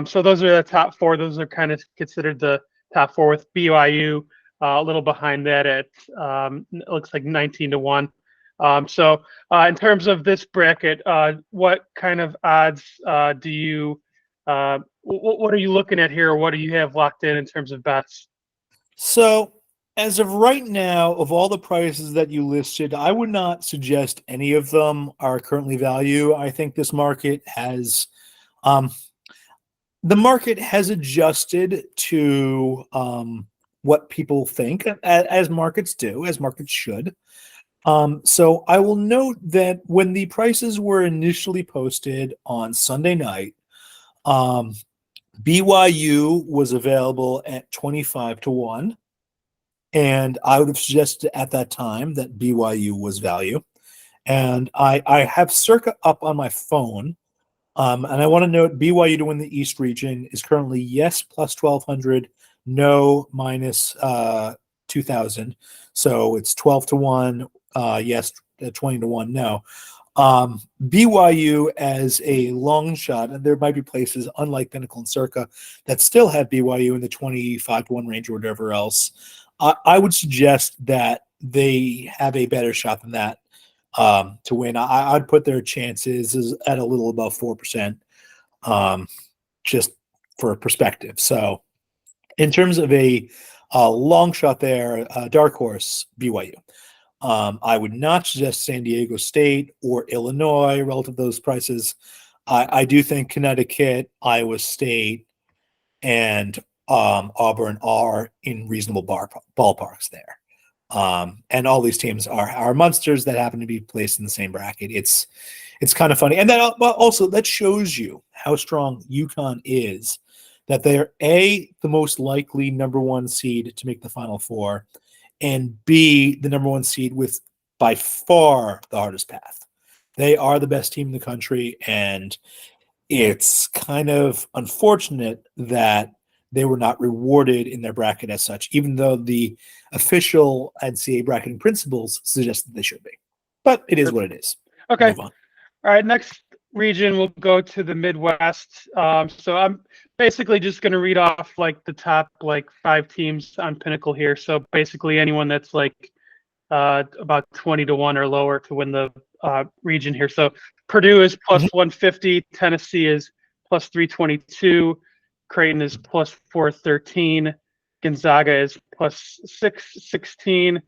So those are the top four. Those are kind of considered the top four, with BYU a little behind that at it looks like 19-1. So in terms of this bracket, what kind of odds do you what are you looking at here, or what do you have locked in terms of bets? So as of right now, of all the prices that you listed, I would not suggest any of them are currently value. I think this market has adjusted to what people think, as markets do, as markets should. So I will note that when the prices were initially posted on Sunday night, BYU was available at 25-1. And I would have suggested at that time that BYU was value. And I have Circa up on my phone. And I want to note BYU to win the East region is currently yes plus 1,200, no minus 2,000. So it's 12-1, yes, 20-1, no. BYU as a long shot, and there might be places unlike Pinnacle and Circa that still have BYU in the 25-1 range or whatever else. I would suggest that they have a better shot than that to win. I'd put their chances at a little above 4%, just for perspective. So in terms of a long shot there, dark horse, BYU. I would not suggest San Diego State or Illinois relative to those prices. I do think Connecticut, Iowa State, and Auburn are in reasonable ballparks there. And all these teams are monsters that happen to be placed in the same bracket. It's kind of funny. And that also that shows you how strong UConn is, that they're the most likely number one seed to make the Final Four, and B, the number one seed with by far the hardest path. They are the best team in the country, and it's kind of unfortunate that they were not rewarded in their bracket as such, even though the official NCAA bracketing principles suggest that they should be. But it is what it is. Okay. Move on. All right. Next region, we'll go to the Midwest. So I'm basically just going to read off like the top like 5 teams on Pinnacle here. So basically anyone that's like about 20-1 or lower to win the region here. So Purdue is plus 150, Tennessee is plus 322, Creighton is plus 413, Gonzaga is plus 616,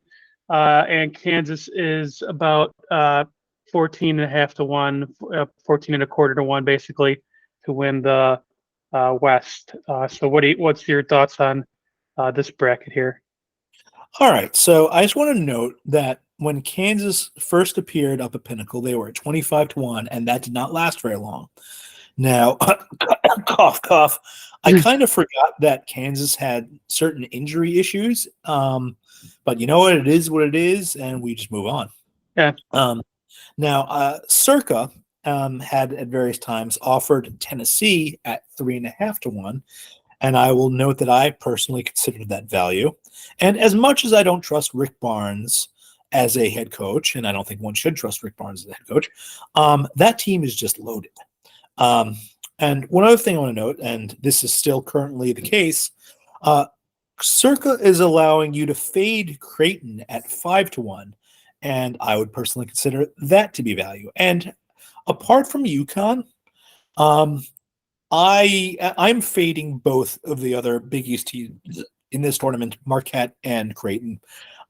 and Kansas is about 14.5 to 1, 14.25 to 1, basically, to win the West. So what's your thoughts on this bracket here? All right, so I just want to note that when Kansas first appeared up at Pinnacle, they were at 25 to 1, and that did not last very long. Now, cough, cough. I kind of forgot that Kansas had certain injury issues, but you know what? It is what it is, and we just move on. Yeah. Now, Circa had at various times offered Tennessee at 3.5 to 1. And I will note that I personally considered that value. And as much as I don't trust Rick Barnes as a head coach, and I don't think one should trust Rick Barnes as a head coach, that team is just loaded. And one other thing I want to note, and this is still currently the case, Circa is allowing you to fade Creighton at 5 to 1. And I would personally consider that to be value. And apart from UConn, I'm fading both of the other Big East teams in this tournament, Marquette and Creighton.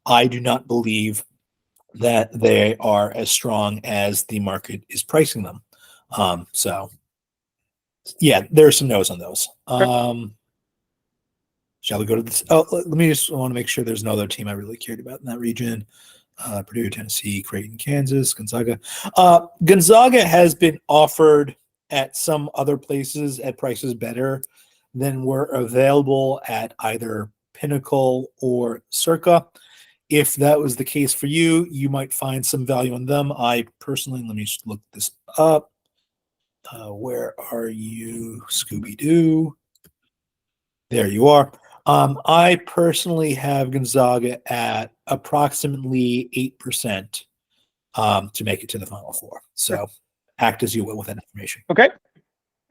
I do not believe that they are as strong as the market is pricing them. So, yeah, there are some no's on those. Shall we go to this? Oh, let me just want to make sure there's no other team I really cared about in that region. Purdue, Tennessee, Creighton, Kansas, Gonzaga. Gonzaga has been offered at some other places at prices better than were available at either Pinnacle or Circa. If that was the case for you, you might find some value in them. I personally, let me just look this up. Where are you, Scooby-Doo? There you are. I personally have Gonzaga at approximately 8% to make it to the Final Four. So act as you will with that information. Okay.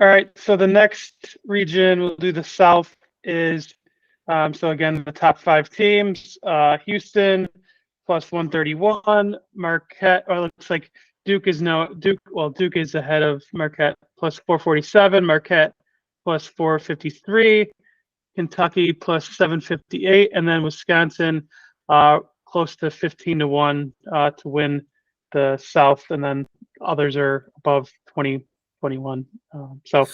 All right. So the next region, we'll do the South, is so again the top 5 teams. Houston plus 131, Marquette. Or it looks like Duke is ahead of Marquette plus 447, Marquette plus 453, Kentucky plus 758, and then Wisconsin close to 15 to 1 to win the South, and then others are above 20, 21. So,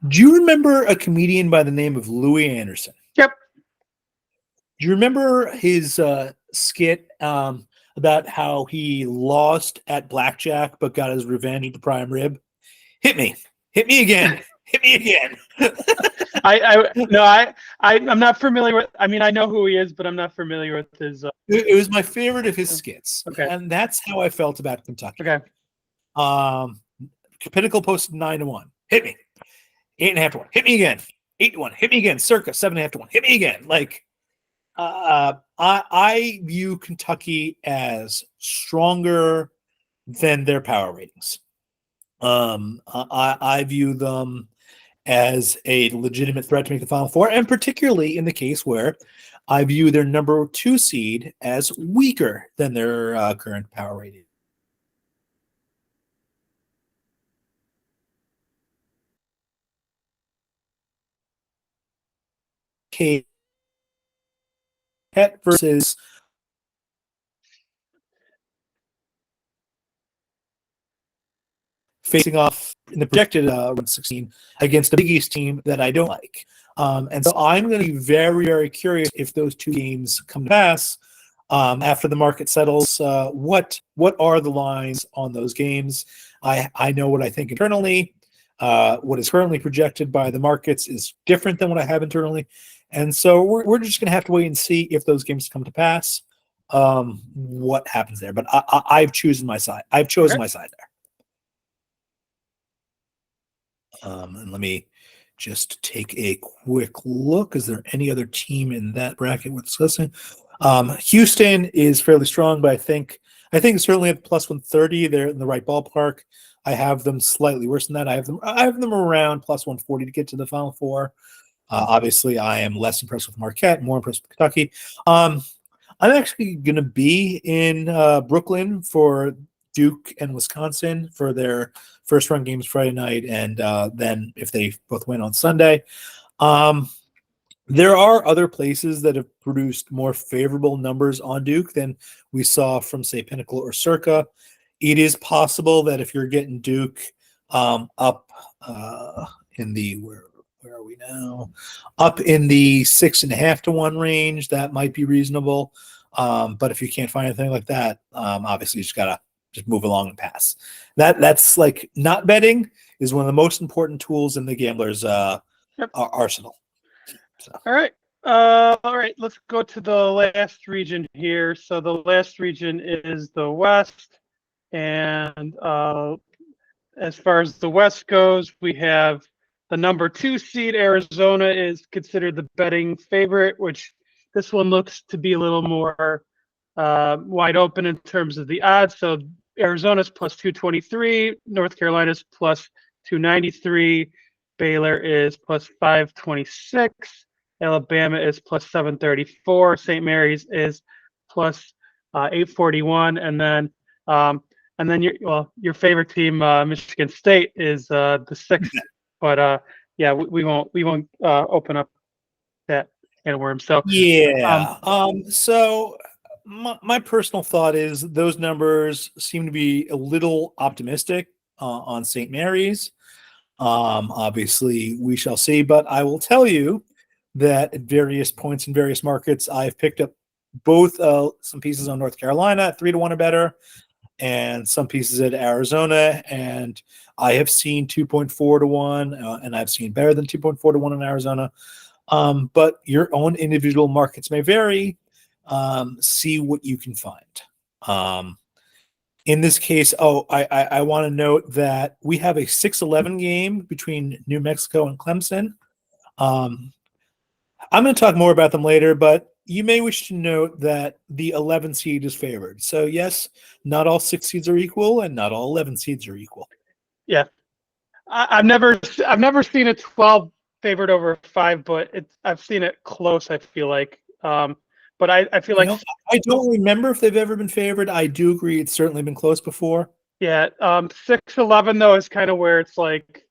do you remember a comedian by the name of Louis Anderson? Yep. Do you remember his skit about how he lost at blackjack but got his revenge at the prime rib? Hit me again. Hit me again. I'm not familiar with. I mean, I know who he is, but I'm not familiar with his. It was my favorite of his skits. Okay, and that's how I felt about Kentucky. Okay. Pinnacle posted 9 to 1. Hit me. 8.5 to 1. Hit me again. 8 to 1. Hit me again. Circa 7.5 to 1. Hit me again. Like, I view Kentucky as stronger than their power ratings. I view them as a legitimate threat to make the Final Four, and particularly in the case where I view their number 2 seed as weaker than their current power rating. Versus facing off in the projected round 16 against the Big East team that I don't like. And so I'm going to be very, very curious if those two games come to pass after the market settles. What are the lines on those games? I know what I think internally. What is currently projected by the markets is different than what I have internally. And so we're just going to have to wait and see if those games come to pass, what happens there. But I've chosen my side. I've chosen my side there. And let me just take a quick look. Is there any other team in that bracket we're discussing? Houston is fairly strong, but I think certainly at plus 130, they're in the right ballpark. I have them slightly worse than that. I have them around plus 140 to get to the Final Four. Obviously, I am less impressed with Marquette, more impressed with Kentucky. I'm actually going to be in Brooklyn for Duke and Wisconsin for their first round games Friday night, and then if they both win on Sunday. There are other places that have produced more favorable numbers on Duke than we saw from, say, Pinnacle or Circa. It is possible that if you're getting Duke up in the where are we now? Up in the 6.5 to 1 range, that might be reasonable. But if you can't find anything like that, obviously you just gotta move along and pass. That's like not betting is one of the most important tools in the gambler's arsenal. So. All right. Let's go to the last region here. So the last region is the West, and as far as the West goes, we have the number 2 seed. Arizona is considered the betting favorite, which this one looks to be a little more wide open in terms of the odds. So Arizona's plus 223, North Carolina's plus 293, Baylor is plus 526. Alabama is plus 734. St. Mary's is plus 841, and then your favorite team, Michigan State, is the 6th. But yeah, we won't open up that can of worms. So yeah. So my personal thought is those numbers seem to be a little optimistic on St. Mary's. Obviously, we shall see. But I will tell you that at various points in various markets, I've picked up both some pieces on North Carolina at 3 to 1 or better, and some pieces at Arizona, and I have seen 2.4 to 1, and I've seen better than 2.4 to 1 in Arizona. But your own individual markets may vary. See what you can find. In this case, I want to note that we have a 6-11 game between New Mexico and Clemson. I'm going to talk more about them later, but you may wish to note that the 11 seed is favored. So yes, not all 6 seeds are equal, and not all 11 seeds are equal. Yeah, I've never seen a 12 favored over 5, but I've seen it close. I feel like, but I feel like I don't remember if they've ever been favored. I do agree it's certainly been close before. Yeah, 6-11 though is kind of where it's like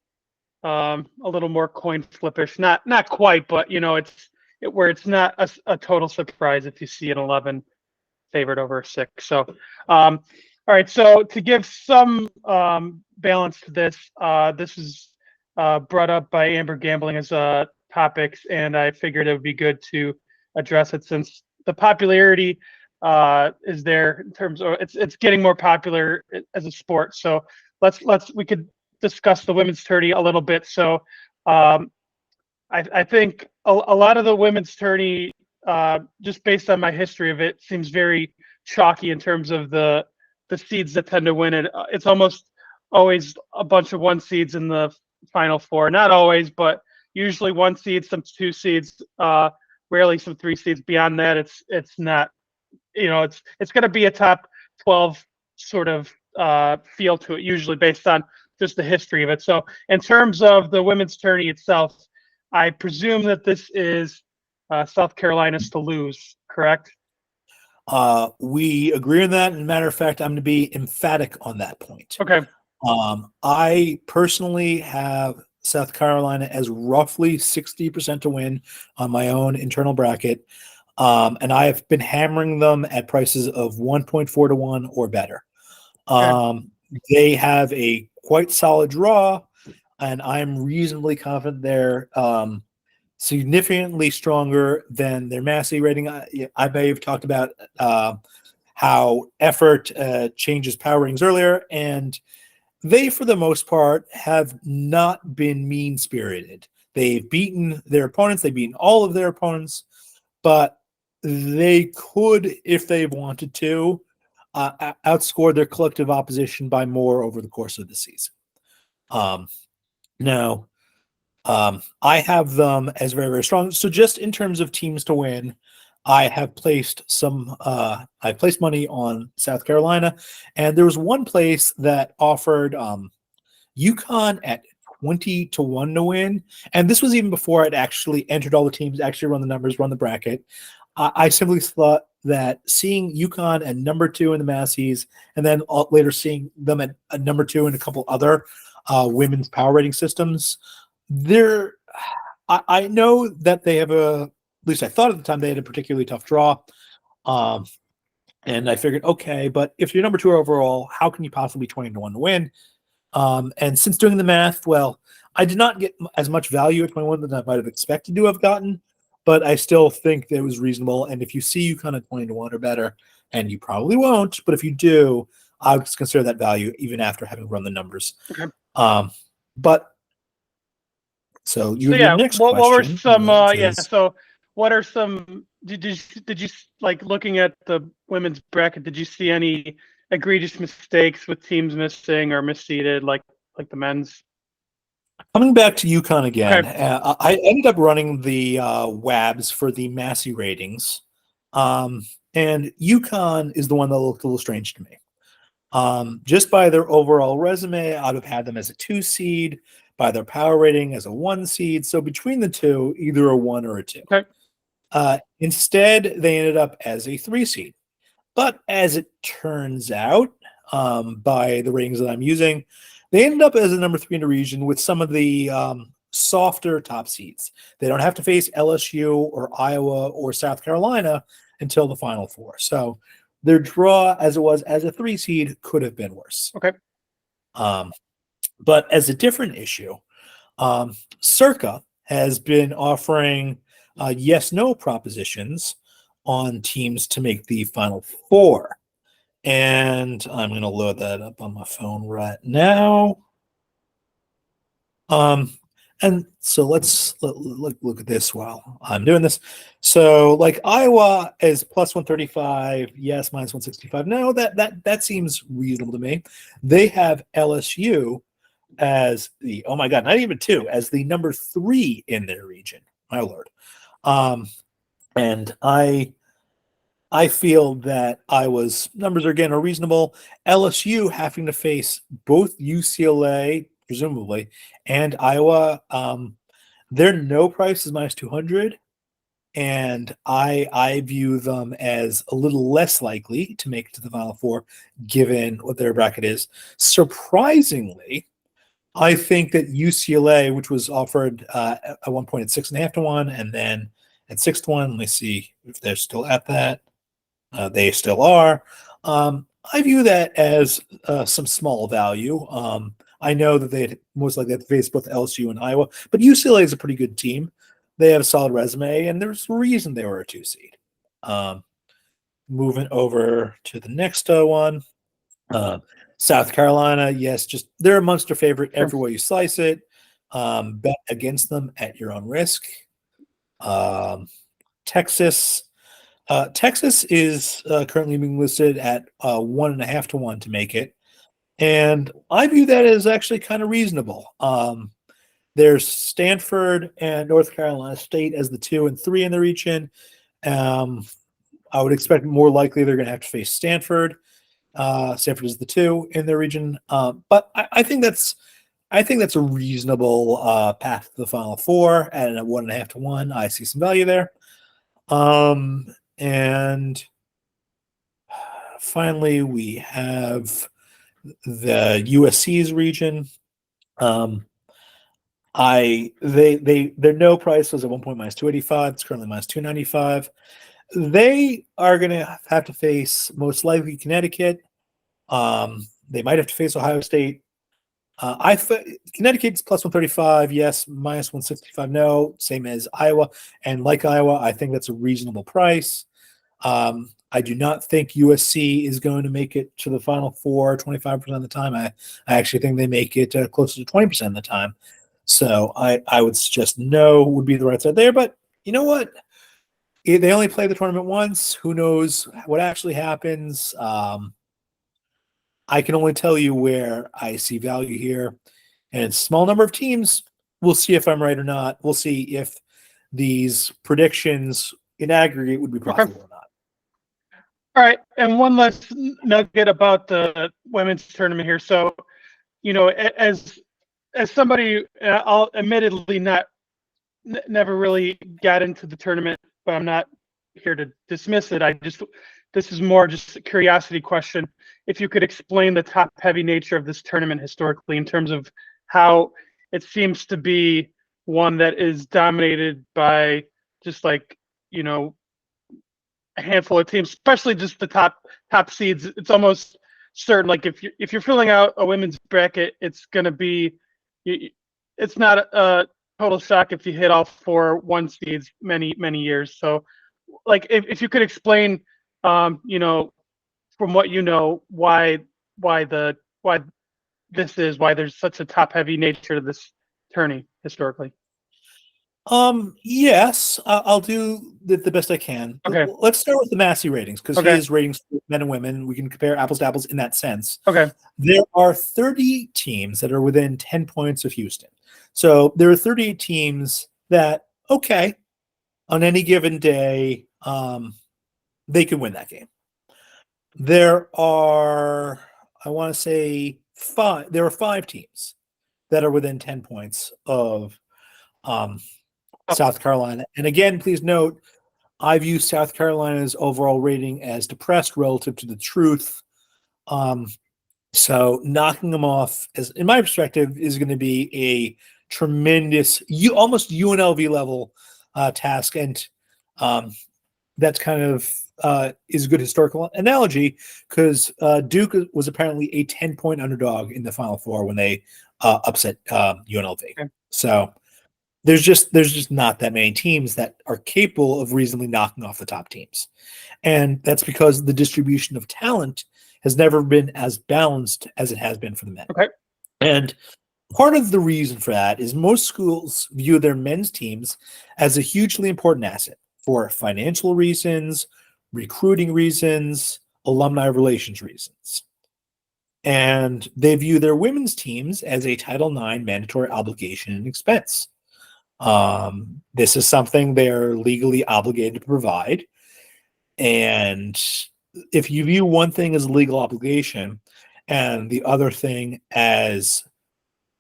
a little more coin flippish. Not quite, but where it's not a total surprise if you see an 11 favored over a 6. So, all right. So to give some balance to this, this is brought up by Amber Gambling as topics, and I figured it would be good to address it since the popularity is there in terms of it's getting more popular as a sport. So we could discuss the women's tourney a little bit. So I think a lot of the women's tourney, just based on my history of it, seems very chalky in terms of the seeds that tend to win it. It's almost always a bunch of 1 seeds in the Final Four. Not always, but usually 1 seed, some 2 seeds, rarely some 3 seeds. Beyond that, it's not. It's going to be a top 12 sort of feel to it, usually based on just the history of it. So in terms of the women's tourney itself, I presume that this is South Carolina's to lose, correct? We agree on that. As a matter of fact, I'm going to be emphatic on that point. Okay. I personally have South Carolina as roughly 60% to win on my own internal bracket. And I have been hammering them at prices of 1.4 to 1 or better. They have a quite solid draw and I'm reasonably confident they're significantly stronger than their Massey rating. I may have talked about how effort changes power ratings earlier, and they, for the most part, have not been mean-spirited. They've beaten their opponents. They've beaten all of their opponents, but they could, if they wanted to, outscore their collective opposition by more over the course of the season. Now, I have them as very, very strong. So just in terms of teams to win, I have placed I placed money on South Carolina, and there was one place that offered UConn at 20-1 to win. And this was even before I'd actually entered all the teams, actually run the numbers, run the bracket. I simply thought that seeing UConn at number 2 in the Massey's, and then later seeing them at number 2 in a couple other women's power rating systems, I know that they have at least I thought at the time they had a particularly tough draw. And I figured, okay, but if you're number 2 overall, how can you possibly be 20-1 to win? And since doing the math, well, I did not get as much value at 21 than I might have expected to have gotten, but I still think that it was reasonable. And if you see you kind of 20-1 or better, and you probably won't, but if you do, I would consider that value even after having run the numbers. Okay. But so your next what were question some is, so what are some did you like looking at the women's bracket, did you see any egregious mistakes with teams missing or misseeded like the men's? coming back to UConn again, Okay. I ended up running the WABs for the Massey ratings, and UConn is the one that looked a little strange to me. Just by their overall resume, I'd have had them as a 2 seed, by their power rating as a 1 seed. So between the two, either a 1 or a 2. Okay. Instead, they ended up as a 3 seed. But as it turns out, by the ratings that I'm using, they ended up as a number 3 in the region with some of the softer top seeds. They don't have to face LSU or Iowa or South Carolina until the Final Four. So their draw, as it was as a 3 seed, could have been worse. Okay. But as a different issue, Circa has been offering yes-no propositions on teams to make the Final Four. And I'm going to load that up on my phone right now. And so let's look at this while I'm doing this. So like Iowa is plus 135, yes, minus 165. No, that seems reasonable to me. They have LSU as the, oh my God, not even 2, as the number 3 in their region. My Lord. And I feel that Iowa's numbers again are reasonable. LSU having to face both UCLA, presumably, and Iowa. Their no price is minus 200, and I view them as a little less likely to make it to the Final Four, given what their bracket is. Surprisingly, I think that UCLA, which was offered at one point at 6.5-1, and then at 6-1, let me see if they're still at that. They still are. I view that as some small value. I know that they'd most likely have to face both LSU and Iowa, but UCLA is a pretty good team. They have a solid resume, and there's a reason they were a 2 seed. Moving over to the next one. South Carolina, yes, just they're a monster favorite every way you slice it. Bet against them at your own risk. Texas. Texas is currently being listed at 1.5-1 to make it. And I view that as actually kind of reasonable. There's Stanford and North Carolina State as the 2 and 3 in the region. I would expect more likely they're going to have to face Stanford. Stanford is the 2 in their region. But I think that's a reasonable path to the Final Four at a 1.5-1. I see some value there. And finally, we have the USC's region. Their no price was at one point minus 285. It's currently minus 295. They are going to have to face most likely Connecticut. They might have to face Ohio State. Connecticut's plus 135, yes. Minus 165, no. Same as Iowa. And like Iowa, I think that's a reasonable price. I do not think USC is going to make it to the Final Four 25% of the time. I actually think they make it closer to 20% of the time. So I would suggest no would be the right side there. But you know what? They only play the tournament once. Who knows what actually happens? I can only tell you where I see value here. And it's a small number of teams. We'll see if I'm right or not. We'll see if these predictions in aggregate would be profitable or not. All right, and one last nugget about the women's tournament here. So, as somebody, I'll admittedly never really got into the tournament, but I'm not here to dismiss it. This is more just a curiosity question. If you could explain the top-heavy nature of this tournament historically, in terms of how it seems to be one that is dominated by just like a handful of teams, especially just the top seeds. It's almost certain. Like if you're filling out a women's bracket, it's going to be. It's not a total shock if you hit all 4 1 seeds many years. So, like if you could explain, from what why why there's such a top heavy nature to this tourney historically. Yes, I'll do the best I can. Okay. Let's start with the Massey ratings, because Okay. his ratings for men and women, we can compare apples to apples in that sense. Okay. There are 30 teams that are within 10 points of Houston. So there are 38 teams that, okay, on any given day, they can win that game. There are, I want to say, 5. There are 5 teams that are within 10 points of South Carolina. And again, please note, I view South Carolina's overall rating as depressed relative to the truth. So knocking them off, as in my perspective, is going to be a tremendous, almost UNLV level task. And that's kind of is a good historical analogy, because Duke was apparently a 10-point underdog in the Final Four when they upset UNLV. Okay. So there's just not that many teams that are capable of reasonably knocking off the top teams. And that's because the distribution of talent has never been as balanced as it has been for the men. Okay. And part of the reason for that is most schools view their men's teams as a hugely important asset for financial reasons, recruiting reasons, alumni relations reasons. And they view their women's teams as a Title IX mandatory obligation and expense. This is something they're legally obligated to provide. And if you view one thing as a legal obligation and the other thing as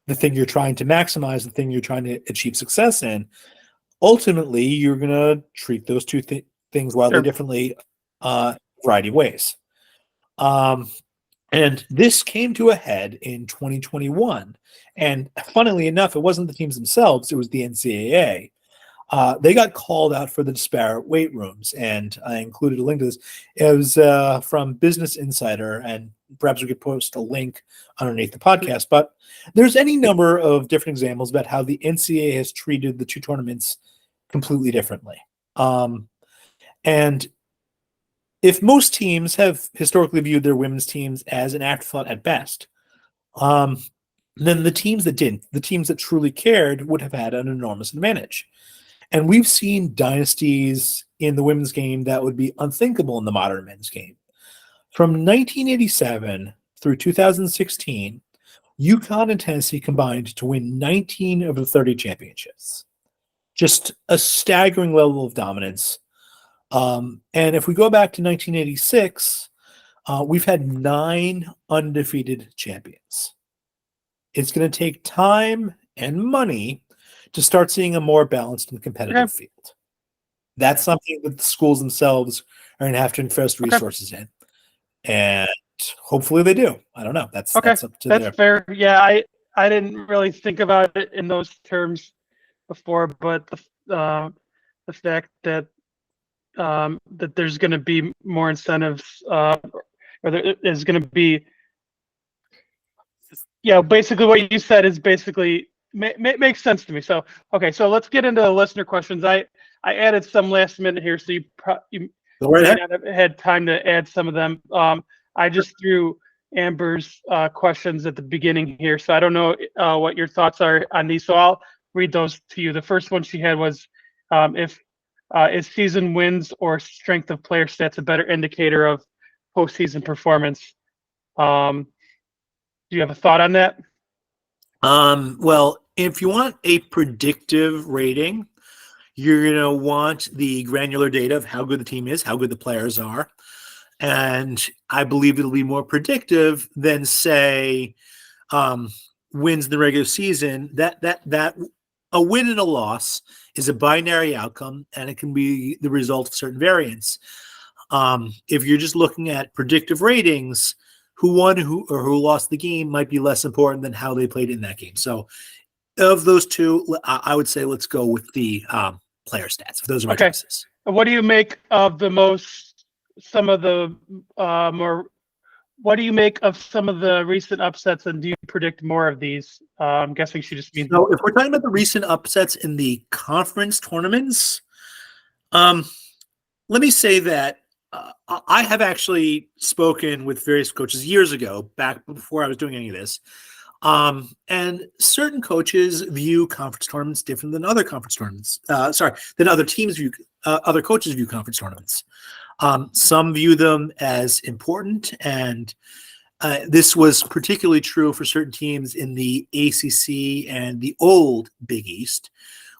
the thing you're trying to maximize, the thing you're trying to achieve success in, ultimately you're going to treat those two things wildly differently, a variety of ways. And this came to a head in 2021. And funnily enough, it wasn't the teams themselves, it was the NCAA. They got called out for the disparate weight rooms, and I included a link to this. It was from Business Insider, and perhaps we could post a link underneath the podcast. But there's any number of different examples about how the NCAA has treated the two tournaments completely differently. And if most teams have historically viewed their women's teams as an afterthought at best, then the teams that didn't, the teams that truly cared, would have had an enormous advantage. And we've seen dynasties in the women's game that would be unthinkable in the modern men's game. From 1987 through 2016, UConn and Tennessee combined to win 19 of the 30 championships. Just a staggering level of dominance. And if we go back to 1986, we've had 9 undefeated champions. It's going to take time and money to start seeing a more balanced and competitive field. That's something that the schools themselves are going to have to invest resources in. And hopefully they do. I don't know. That's up to that's fair. Yeah, I didn't really think about it in those terms before, but the fact that that there's going to be more incentives, or there is going to be Yeah, basically what you said is basically makes sense to me. So, okay, so let's get into the listener questions. I added some last minute here, so you Go right may ahead. not have had time to add some of them. I just threw Amber's questions at the beginning here, so I don't know what your thoughts are on these. So I'll read those to you. The first one she had was, if is season wins or strength of player stats a better indicator of postseason performance? Do you have a thought on that? Well, if you want a predictive rating, you're going to want the granular data of how good the team is, how good the players are. And I believe it'll be more predictive than, say, wins in the regular season. That a win and a loss is a binary outcome, and it can be the result of certain variance. If you're just looking at predictive ratings, who won who lost the game might be less important than how they played in that game. So, of those two, I would say let's go with the player stats. If those are my Okay. choices. What do you make of some of the more? What do you make of some of the recent upsets, and do you predict more of these? I'm guessing she just means. So, if we're talking about the recent upsets in the conference tournaments, let me say that I have actually spoken with various coaches years ago, back before I was doing any of this. And certain coaches view conference tournaments different than other conference tournaments. Than other teams view, other coaches view conference tournaments. Some view them as important, and this was particularly true for certain teams in the ACC and the old Big East,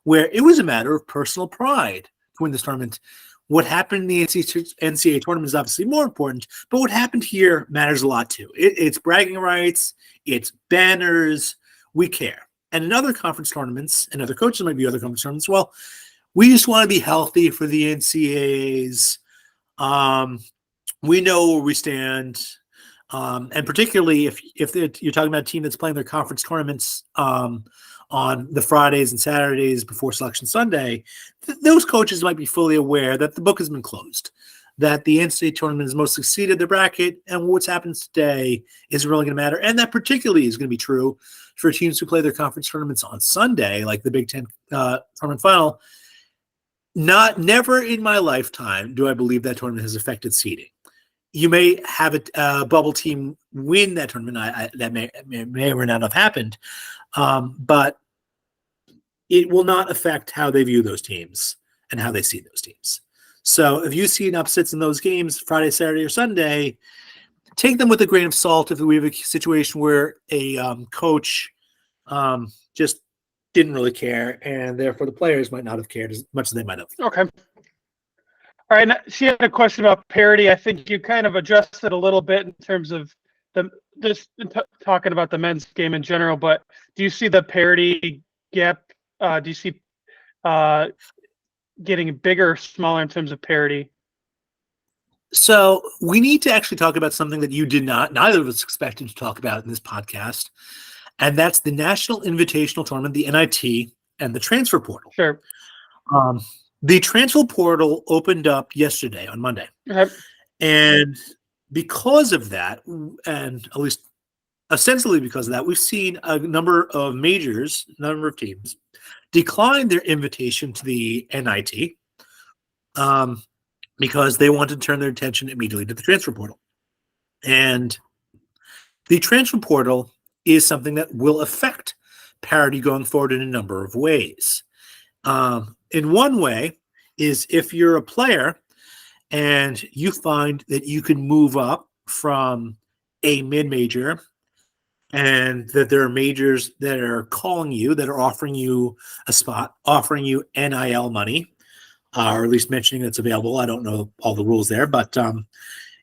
where it was a matter of personal pride to win this tournament. What happened in the NCAA tournament is obviously more important, but what happened here matters a lot too. It's bragging rights, it's banners, we care. And in other conference tournaments, and other coaches might be other conference tournaments, well, we just want to be healthy for the NCAAs. We know where we stand. And particularly if you're talking about a team that's playing their conference tournaments on the Fridays and Saturdays before Selection Sunday, those coaches might be fully aware that the book has been closed, that the NCAA tournament has most exceeded their bracket, and what's happened today isn't really going to matter. And that particularly is going to be true for teams who play their conference tournaments on Sunday, like the Big Ten tournament final. Never in my lifetime do I believe that tournament has affected seeding. You may have a bubble team win that tournament. That may or not have happened, but it will not affect how they view those teams and how they see those teams. So if you see upsets in those games, Friday, Saturday, or Sunday, take them with a grain of salt. If we have a situation where a coach just didn't really care, and therefore the players might not have cared as much as they might have. Okay. All right. She had a question about parity. I think you kind of addressed it a little bit in terms of talking about the men's game in general. But do you see the parity gap? Do you see getting bigger or smaller in terms of parity? So we need to actually talk about something that neither of us expected to talk about in this podcast, and that's the National Invitational Tournament, the NIT, and the transfer portal. Sure. The transfer portal opened up yesterday on Monday. Okay. And because of that, and at least ostensibly because of that, we've seen a number of teams decline their invitation to the NIT because they want to turn their attention immediately to the transfer portal. And the transfer portal is something that will affect parity going forward in a number of ways. In one way is if you're a player and you find that you can move up from a mid-major and that there are majors that are calling you, that are offering you a spot, offering you NIL money, or at least mentioning it's available. I don't know all the rules there, but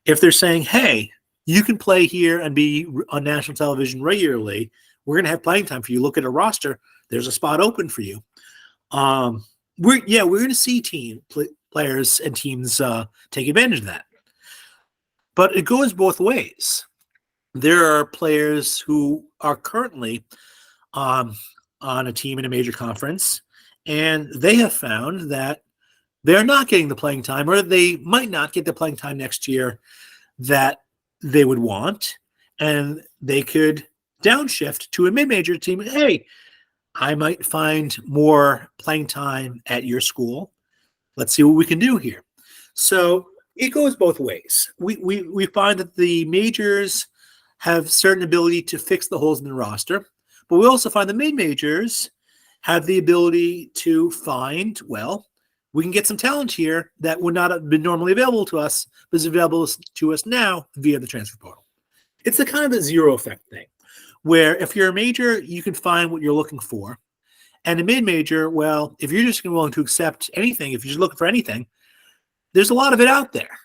if they're saying, hey, you can play here and be on national television regularly, we're going to have playing time for you. Look at a roster. There's a spot open for you. We're going to see players and teams take advantage of that. But it goes both ways. There are players who are currently on a team in a major conference, and they have found that they're not getting the playing time, or they might not get the playing time next year that they would want, and they could downshift to a mid-major team. Hey, I might find more playing time at your school. Let's see what we can do here. So it goes both ways. We find that the majors have certain ability to fix the holes in the roster, but we also find the mid-majors have the ability to find, well, we can get some talent here that would not have been normally available to us, but is available to us now via the transfer portal. It's a kind of a zero effect thing, where if you're a major, you can find what you're looking for. And a mid-major, well, if you're just willing to accept anything, if you're just looking for anything, there's a lot of it out there.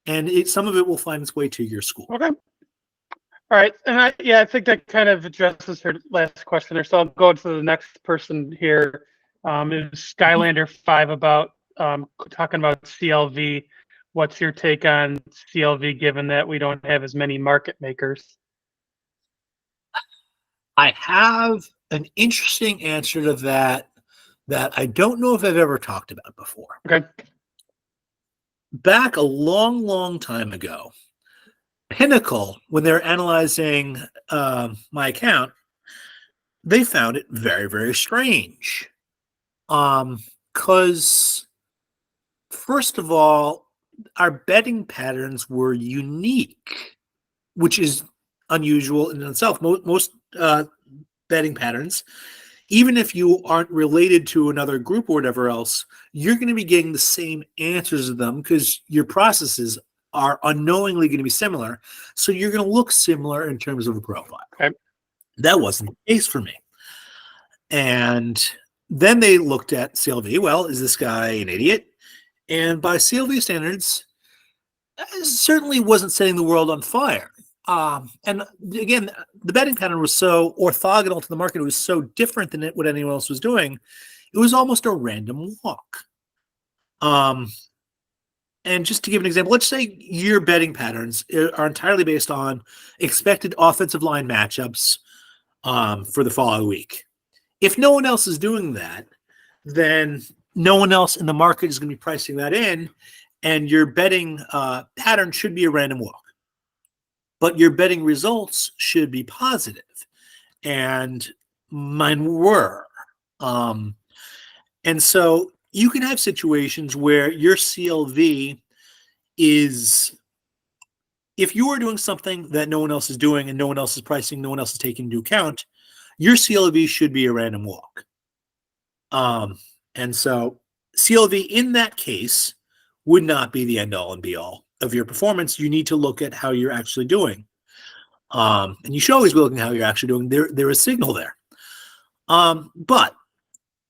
And some of it will find its way to your school. Okay. All right. And I think that kind of addresses her last question there. So I'll go to the next person here. It was Skylander5 about talking about CLV. What's your take on CLV given that we don't have as many market makers? I have an interesting answer to that I don't know if I've ever talked about before. Okay. Back a long, long time ago, Pinnacle, when they were analyzing my account, they found it very, very strange. Because, first of all, our betting patterns were unique, which is unusual in itself. Most betting patterns, even if you aren't related to another group or whatever else, you're going to be getting the same answers to them because your processes are unknowingly going to be similar. So you're going to look similar in terms of a profile. Okay. That wasn't the case for me. And then they looked at CLV. Well, is this guy an idiot? And by CLV standards, certainly wasn't setting the world on fire. And again, the betting pattern was so orthogonal to the market. It was so different than what anyone else was doing. It was almost a random walk. And just to give an example, let's say your betting patterns are entirely based on expected offensive line matchups for the following week. If no one else is doing that, then no one else in the market is going to be pricing that in, and your betting pattern should be a random walk. But your betting results should be positive, and mine were. And so you can have situations where your CLV is, if you are doing something that no one else is doing and no one else is pricing, no one else is taking into account, your CLV should be a random walk. And so CLV in that case would not be the end all and be all of your performance. You need to look at how you're actually doing. And you should always be looking at how you're actually doing. There is signal there. But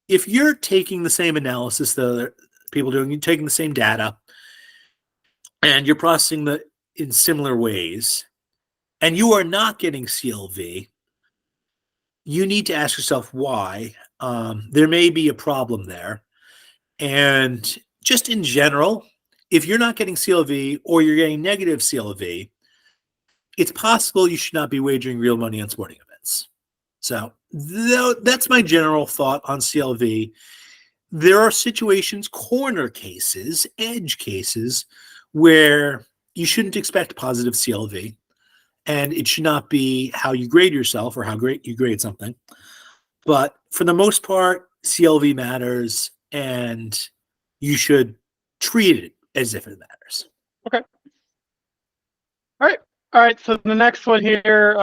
if you're taking the same analysis that other people are doing, you're taking the same data, and you're processing it in similar ways, and you are not getting CLV, you need to ask yourself why. There may be a problem there. And just in general, if you're not getting CLV or you're getting negative CLV, it's possible you should not be wagering real money on sporting events. So that's my general thought on CLV. There are situations, corner cases, edge cases, where you shouldn't expect positive CLV, and it should not be how you grade yourself or how great you grade something. But for the most part, CLV matters, and you should treat it as if it matters. Okay. All right. So the next one here,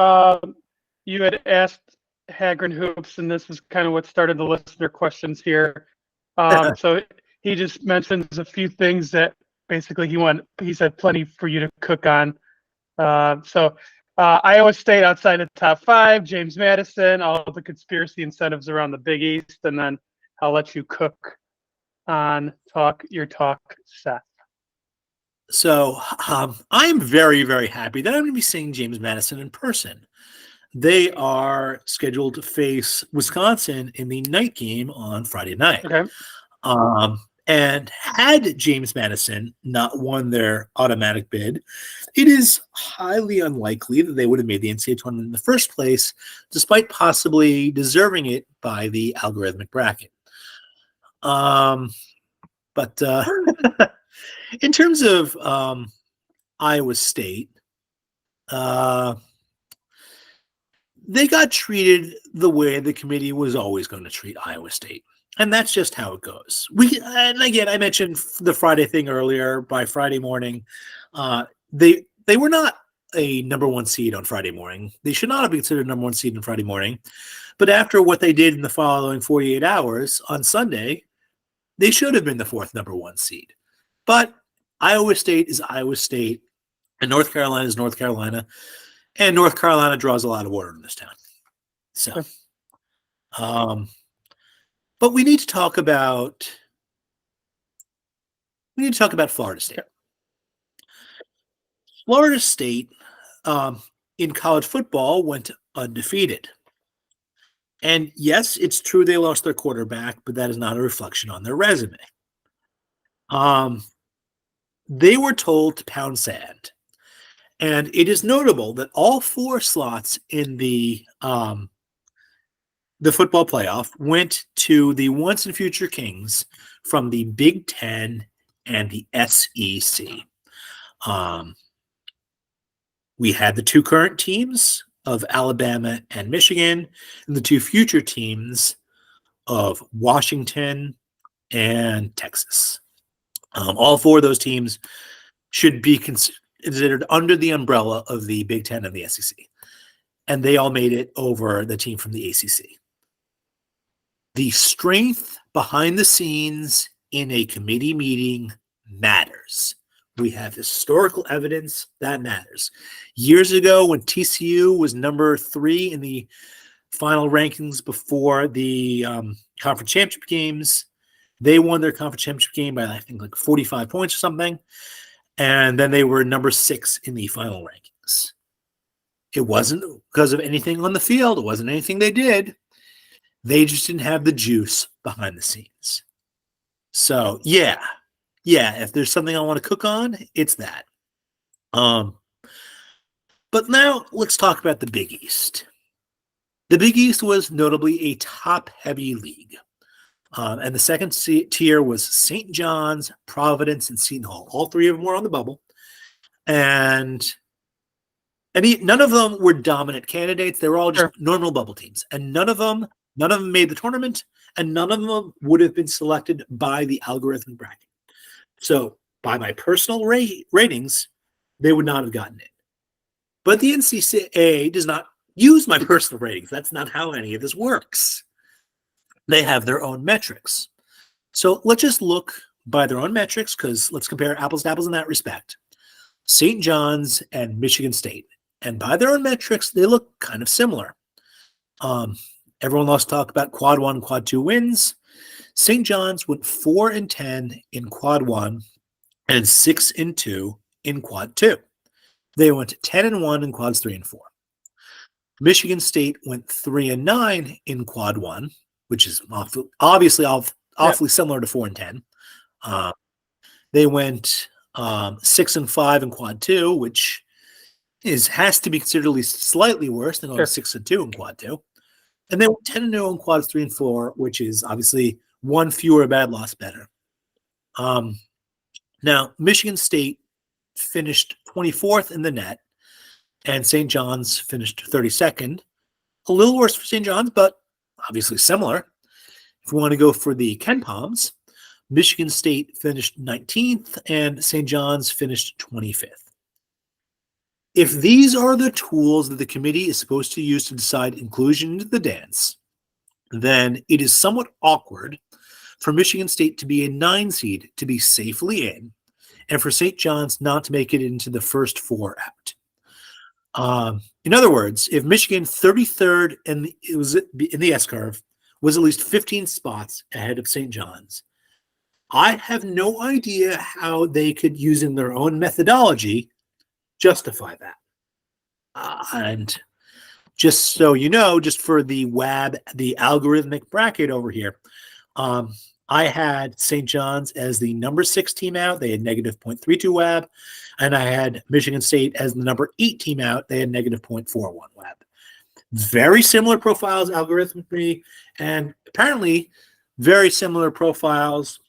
you had asked Hagrin Hoops, and this is kind of what started the listener questions here. So he just mentions a few things that basically he said plenty for you to cook on. So Iowa State outside the top 5, James Madison, all the conspiracy incentives around the Big East, and then I'll let you cook on your talk, Seth. So I am very, very happy that I'm going to be seeing James Madison in person. They are scheduled to face Wisconsin in the night game on Friday night. Okay. And had James Madison not won their automatic bid, it is highly unlikely that they would have made the NCAA tournament in the first place, despite possibly deserving it by the algorithmic bracket. But in terms of Iowa State, they got treated the way the committee was always going to treat Iowa State. And that's just how it goes. And again, I mentioned the Friday thing earlier. By Friday morning, they were not a number one seed on Friday morning. They should not have been considered number one seed on Friday morning. But after what they did in the following 48 hours on Sunday, they should have been the fourth number one seed. But Iowa State is Iowa State, and North Carolina is North Carolina, and North Carolina draws a lot of water in this town. So, but we need to talk about Florida State. Florida State in college football went undefeated. And yes, it's true they lost their quarterback, but that is not a reflection on their resume. They were told to pound sand. And it is notable that all four slots in the football playoff went to the once and future Kings from the Big Ten and the SEC. We had the two current teams of Alabama and Michigan, and the two future teams of Washington and Texas. All four of those teams should be considered under the umbrella of the Big Ten and the SEC. And they all made it over the team from the ACC. The strength behind the scenes in a committee meeting matters. We have historical evidence that matters. Years ago, when TCU was number 3 in the final rankings before the conference championship games, they won their conference championship game by, I think, like 45 points or something. And then they were number 6 in the final rankings. It wasn't because of anything on the field. It wasn't anything they did. They just didn't have the juice behind the scenes. So, yeah, if there's something I want to cook on, it's that. But now let's talk about the Big East. The Big East was notably a top-heavy league. And the second tier was St. John's, Providence, and Seton Hall. All three of them were on the bubble. And none of them were dominant candidates. They were all just normal bubble teams. And none of them made the tournament, and none of them would have been selected by the algorithmic bracket. So by my personal ratings, they would not have gotten it. But the NCAA does not use my personal ratings. That's not how any of this works. They have their own metrics. So let's just look by their own metrics, because let's compare apples to apples in that respect. St. John's and Michigan State. And by their own metrics, they look kind of similar. Everyone loves to talk about quad 1, quad 2 wins. St. John's went 4-10 in quad 1 and 6-2 in quad 2. They went 10-1 in quads 3 and 4. Michigan State went 3-9 in quad 1, which is obviously awfully similar to 4-10. They went 6-5 in quad 2, which has to be considered at least slightly worse than going 6-2 in quad 2. And they went 10-0 in quads 3 and 4, which is obviously one fewer bad loss better. Now, Michigan State finished 24th in the net, and St. John's finished 32nd. A little worse for St. John's, but obviously similar. If we want to go for the Ken Palms, Michigan State finished 19th, and St. John's finished 25th. If these are the tools that the committee is supposed to use to decide inclusion into the dance, then it is somewhat awkward for Michigan State to be a 9 seed to be safely in, and for St. John's not to make it into the first 4 out. In other words, if Michigan 33rd in the S-curve was at least 15 spots ahead of St. John's, I have no idea how they could, using their own methodology, justify that. And just so you know, just for the WAB, the algorithmic bracket over here, I had St. John's as the number 6 team out. They had negative 0.32 WAB. And I had Michigan State as the number 8 team out. They had negative 0.41 WAB. Very similar profiles algorithmically, and apparently very similar profiles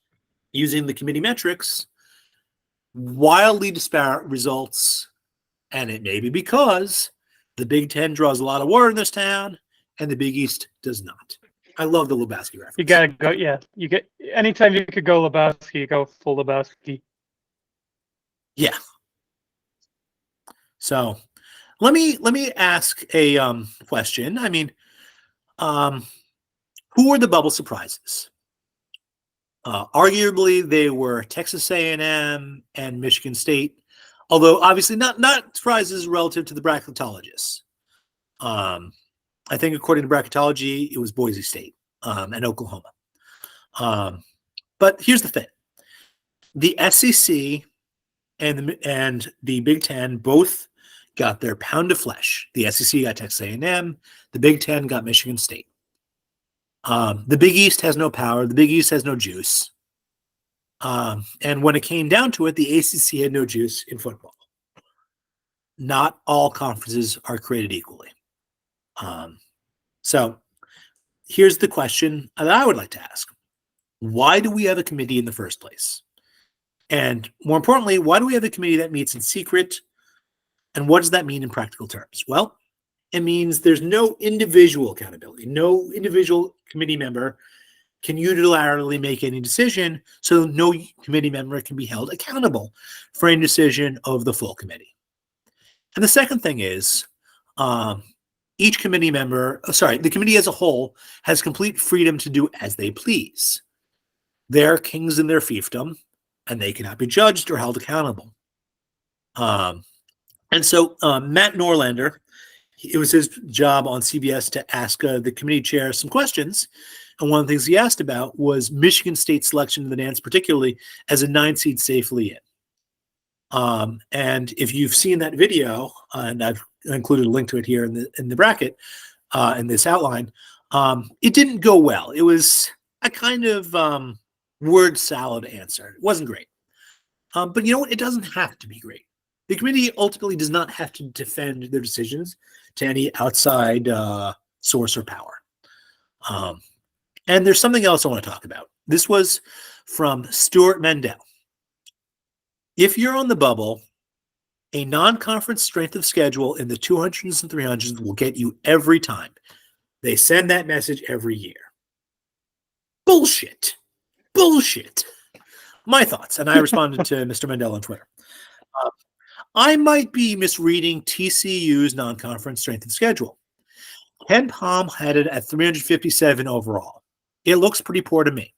using the committee metrics. Wildly disparate results. And it may be because The Big Ten draws a lot of water in this town, and the Big East does not. I love the Lebowski reference. You gotta go. Yeah, you get anytime you could go Lebowski, you go full Lebowski. Yeah. So let me ask a question. I mean, who were the bubble surprises? Arguably, they were Texas A&M and Michigan State, although obviously not surprises relative to the bracketologists. I think according to bracketology, it was Boise State and Oklahoma. But here's the thing: the SEC and the Big Ten both got their pound of flesh. The SEC got Texas A&M. The Big Ten got Michigan State. The Big East has no power. The Big East has no juice. And when it came down to it, the ACC had no juice in football. Not all conferences are created equally. So here's the question that I would like to ask. Why do we have a committee in the first place? And more importantly, why do we have a committee that meets in secret? And what does that mean in practical terms? Well, it means there's no individual accountability. No individual committee member can unilaterally make any decision, so no committee member can be held accountable for any decision of the full committee. And the second thing is, each committee member, the committee as a whole has complete freedom to do as they please. They're kings in their fiefdom, and they cannot be judged or held accountable. And so Matt Norlander, it was his job on CBS to ask the committee chair some questions. And one of the things he asked about was Michigan State's selection in the dance, particularly as a 9 seed safely in. And if you've seen that video, and I've included a link to it here in the bracket, in this outline, it didn't go well. It was a kind of word salad answer. It wasn't great. But you know what? It doesn't have to be great. The committee ultimately does not have to defend their decisions to any outside source or power. And there's something else I want to talk about. This was from Stuart Mendel. If you're on the bubble, a non-conference strength of schedule in the 200s and 300s will get you every time. They send that message every year. Bullshit. Bullshit. My thoughts. And I responded to Mr. Mendel on Twitter. I might be misreading TCU's non-conference strength of schedule. Ken Palm had it at 357 overall. It looks pretty poor to me.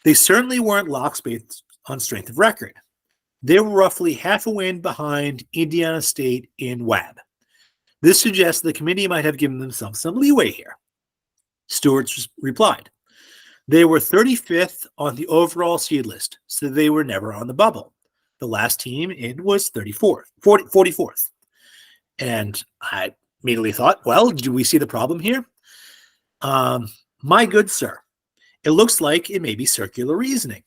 They certainly weren't locks based on strength of record. They were roughly half a win behind Indiana State in WAB. This suggests the committee might have given themselves some leeway here. Stewart replied, they were 35th on the overall seed list, so they were never on the bubble. The last team in was 44th. And I immediately thought, well, do we see the problem here? My good sir, it looks like it may be circular reasoning.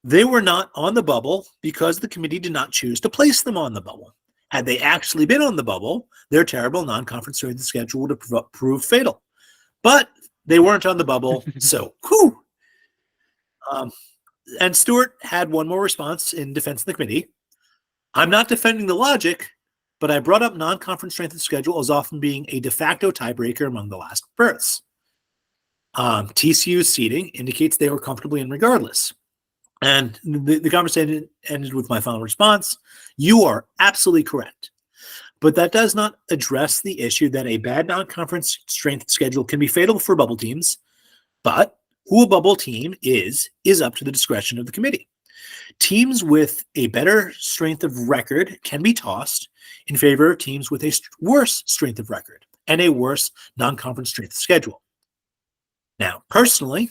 They were not on the bubble because the committee did not choose to place them on the bubble. Had they actually been on the bubble, their terrible non-conference strength schedule would have proved fatal. But they weren't on the bubble, so whew. And Stewart had one more response in defense of the committee. I'm not defending the logic, but I brought up non-conference strength of schedule as often being a de facto tiebreaker among the last berths. TCU's seeding indicates they were comfortably in regardless. And the conversation ended with my final response. You are absolutely correct. But that does not address the issue that a bad non-conference strength schedule can be fatal for bubble teams, but who a bubble team is up to the discretion of the committee. Teams with a better strength of record can be tossed in favor of teams with a worse strength of record and a worse non-conference strength of schedule. Now, personally,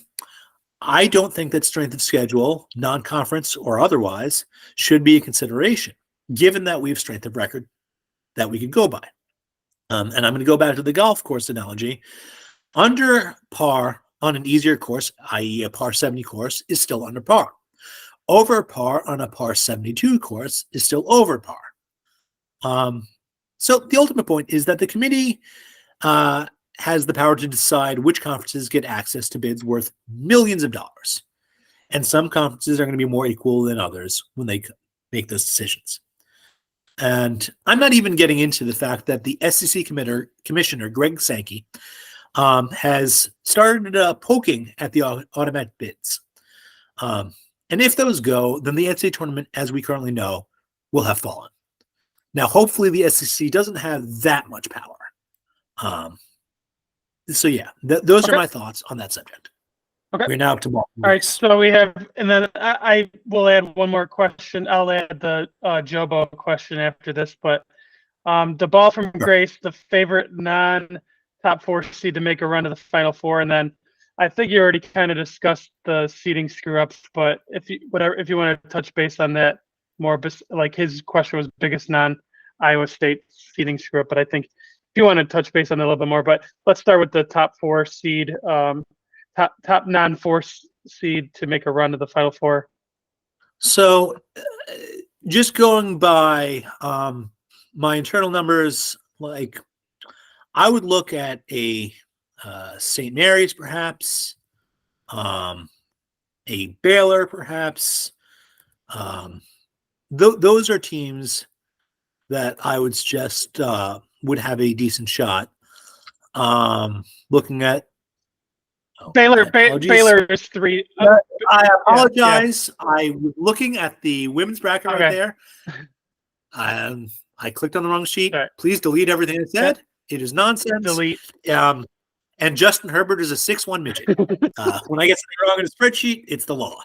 I don't think that strength of schedule, non-conference or otherwise, should be a consideration, given that we have strength of record that we could go by. And I'm going to go back to the golf course analogy. Under par on an easier course, i.e. a par 70 course, is still under par. Over par on a par 72 course is still over par. So the ultimate point is that the committee has the power to decide which conferences get access to bids worth millions of dollars. And some conferences are going to be more equal than others when they make those decisions. And I'm not even getting into the fact that the SEC commissioner, Greg Sankey, has started poking at the automatic bids. And if those go, then the NCAA tournament, as we currently know, will have fallen. Now, hopefully the SEC doesn't have that much power. So yeah, those are my thoughts on that subject. Okay. We're now up to ball. All right, so we have, and then I will add one more question. I'll add the Jobo question after this, but the ball from Grace, the favorite non-top 4 seed to make a run to the Final Four, and then I think you already kind of discussed the seeding screw-ups, but if you want to touch base on that more, like his question was biggest non-Iowa State seeding screw-up, but I think if you want to touch base on that a little bit more, but let's start with the top 4 seed, top non-4 seed to make a run to the Final Four. So just going by my internal numbers, like I would look at a St. Mary's perhaps, a Baylor perhaps. Those are teams that I would suggest would have a decent shot. Looking at Baylor is 3. I apologize. Yeah. I was looking at the women's bracket right there. I clicked on the wrong sheet. Right. Please delete everything I said. It is nonsense. Delete. And Justin Herbert is a 6'1" midget. When I get something wrong in a spreadsheet, it's the law.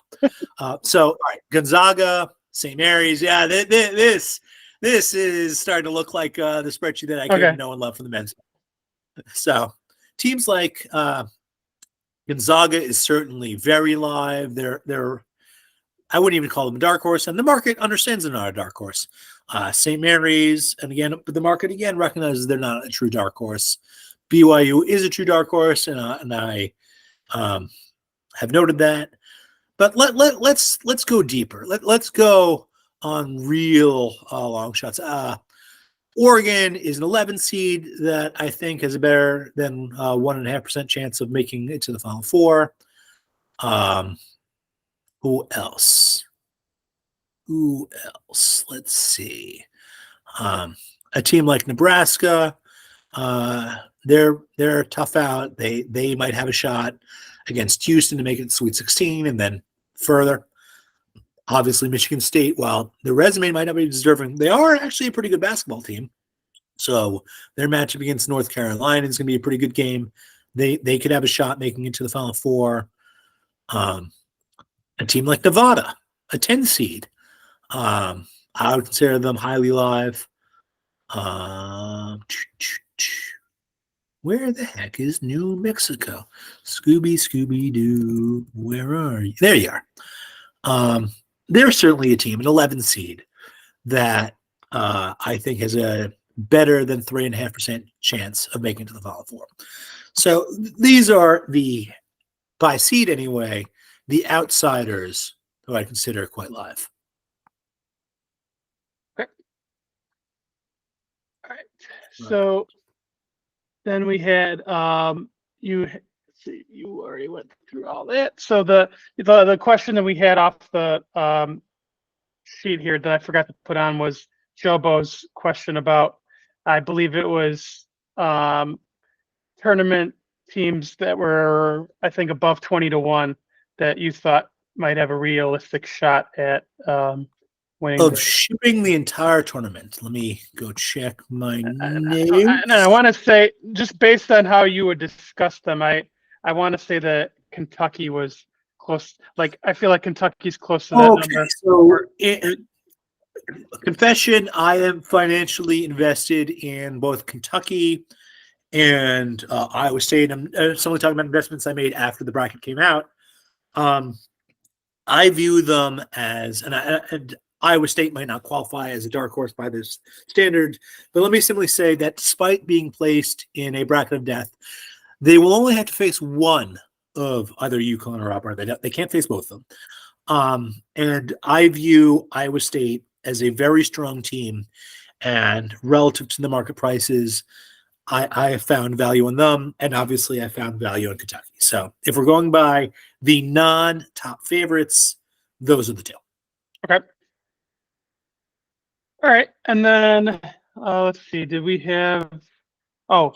So, all right, Gonzaga, St. Mary's. Yeah, this is starting to look like the spreadsheet that I came to know and love for the men's. So, teams like Gonzaga is certainly very live. They're I wouldn't even call them a dark horse, and the market understands they're not a dark horse. St. Mary's, and again, but the market again recognizes they're not a true dark horse. BYU is a true dark horse, and I have noted that. But let's go deeper. Let's go on real long shots. Oregon is an 11 seed that I think has a better than 1.5% chance of making it to the Final Four. Who else? Let's see. A team like Nebraska, they're tough out. They might have a shot against Houston to make it Sweet 16 and then further. Obviously, Michigan State, while their resume might not be deserving, they are actually a pretty good basketball team. So their matchup against North Carolina is going to be a pretty good game. They could have a shot making it to the Final Four. A team like Nevada, a 10 seed, I would consider them highly live. Where the heck is New Mexico? Scooby-Doo, where are you? There you are. They're certainly a team, an 11 seed, that I think has a better than 3.5% chance of making it to the Final Four. So these are by seed anyway, the outsiders who I consider quite live. Okay. All right. So then we had you already went through all that. So the question that we had off the sheet here that I forgot to put on was Jobo's question about, I believe it was tournament teams that were, I think, above 20-1 that you thought might have a realistic shot at winning. Of shipping the entire tournament. Let me go check my notes. And I want to say, just based on how you would discuss them, I want to say that Kentucky was close. Like, I feel like Kentucky's close to that number. So confession, I am financially invested in both Kentucky and Iowa State. I'm only talking about investments I made after the bracket came out. I view them as, and Iowa State might not qualify as a dark horse by this standard, but let me simply say that despite being placed in a bracket of death, they will only have to face one of either UConn or Auburn. They can't face both of them. And I view Iowa State as a very strong team, and relative to the market prices, I have found value in them, and obviously I found value in Kentucky. So if we're going by the non-top favorites, those are the two. Okay. All right, and then let's see. Did we have? Oh,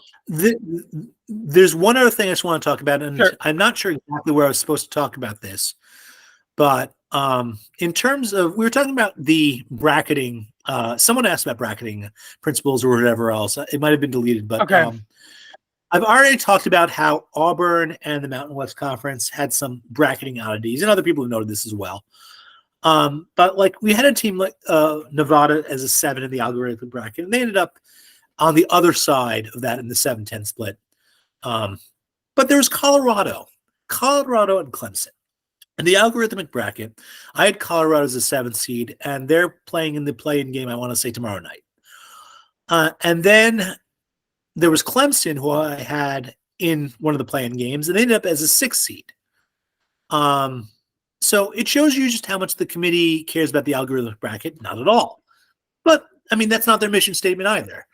There's one other thing I just want to talk about, and sure. I'm not sure exactly where I was supposed to talk about this, but in terms of, we were talking about the bracketing. Someone asked about bracketing principles or whatever else. It might have been deleted, but Okay. I've already talked about how Auburn and the Mountain West Conference had some bracketing oddities, and other people have noted this as well. But like, we had a team like Nevada as a 7 in the algorithmic bracket, and they ended up on the other side of that in the 7-10 split. But there was Colorado and Clemson. In the algorithmic bracket, I had Colorado as a 7th seed, and they're playing in the play-in game, I want to say, tomorrow night. And then there was Clemson, who I had in one of the play-in games, and they ended up as a 6th seed. So it shows you just how much the committee cares about the algorithmic bracket. Not at all. But, I mean, that's not their mission statement either.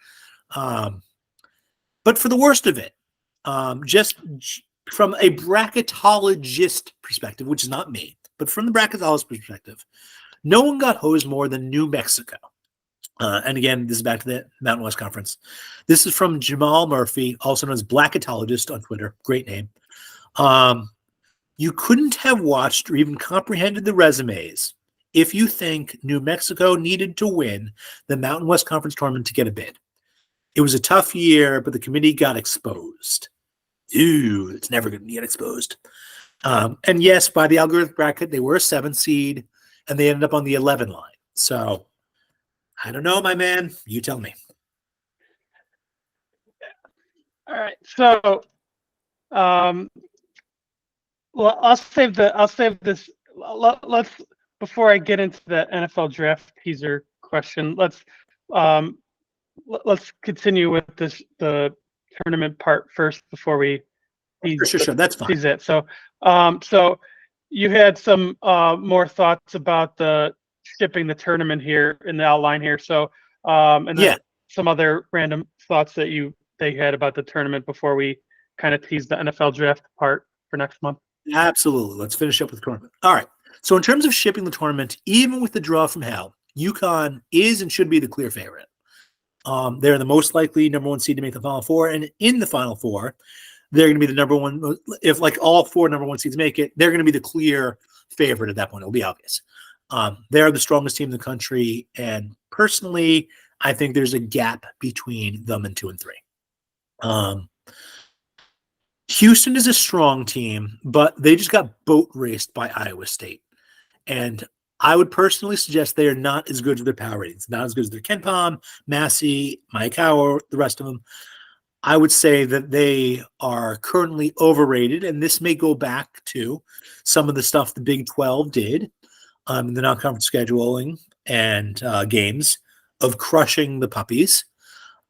But for the worst of it, just from a bracketologist perspective, which is not me, but from the bracketologist perspective, no one got hosed more than New Mexico. And again, this is back to the Mountain West Conference. This is from Jamal Murphy, also known as Blacketologist on Twitter. Great name. You couldn't have watched or even comprehended the resumes if you think New Mexico needed to win the Mountain West Conference tournament to get a bid. It was a tough year, but the committee got exposed. Ooh, it's never going to get exposed. And yes, by the algorithm bracket, they were a 7 seed, and they ended up on the 11 line. So, I don't know, my man. You tell me. All right. So, well, I'll save this. Let's before I get into the NFL draft teaser question. Let's continue with the tournament part first before we Sure. That's fine. tease it. So, so you had some more thoughts about the shipping the tournament here in the outline here. So, and then some other random thoughts that they had about the tournament before we kind of tease the NFL draft part for next month. Absolutely. Let's finish up with the tournament. All right. So in terms of shipping the tournament, even with the draw from hell, UConn is and should be the clear favorite. They're the most likely number 1 seed to make the Final Four, and in the Final Four, they're going to be the number 1. If like all 4 number 1 seeds make it, they're going to be the clear favorite at that point. It'll be obvious. They are the strongest team in the country, and personally, I think there's a gap between them and 2 and 3. Houston is a strong team, but they just got boat raced by Iowa State. And I would personally suggest they are not as good as their power ratings, not as good as their Ken Pom, Massey, Mike Howard, the rest of them. I would say that they are currently overrated, and this may go back to some of the stuff the Big 12 did in the non-conference scheduling and games of crushing the puppies.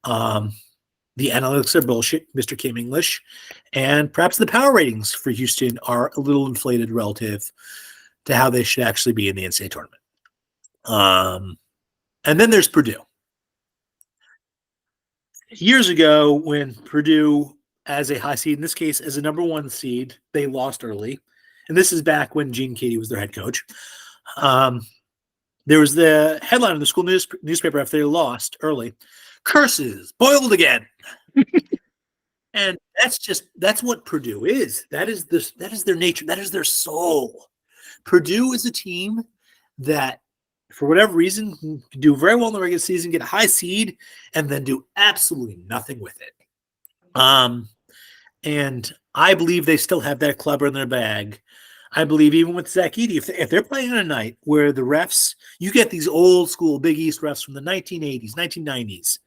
The analytics are bullshit, Mr. Kim English, and perhaps the power ratings for Houston are a little inflated relative to how they should actually be in the NCAA tournament. And then there's Purdue. Years ago, when Purdue, as a high seed, in this case as a number 1 seed, they lost early. And this is back when Gene Keady was their head coach. There was the headline in the school newspaper after they lost early: "Curses boiled again." And that's what Purdue is. That is their nature. That is their soul. Purdue is a team that, for whatever reason, can do very well in the regular season, get a high seed, and then do absolutely nothing with it. And I believe they still have that clubber in their bag. I believe even with Zach Edey, if they're playing on a night where the refs, you get these old school Big East refs from the 1980s, 1990s,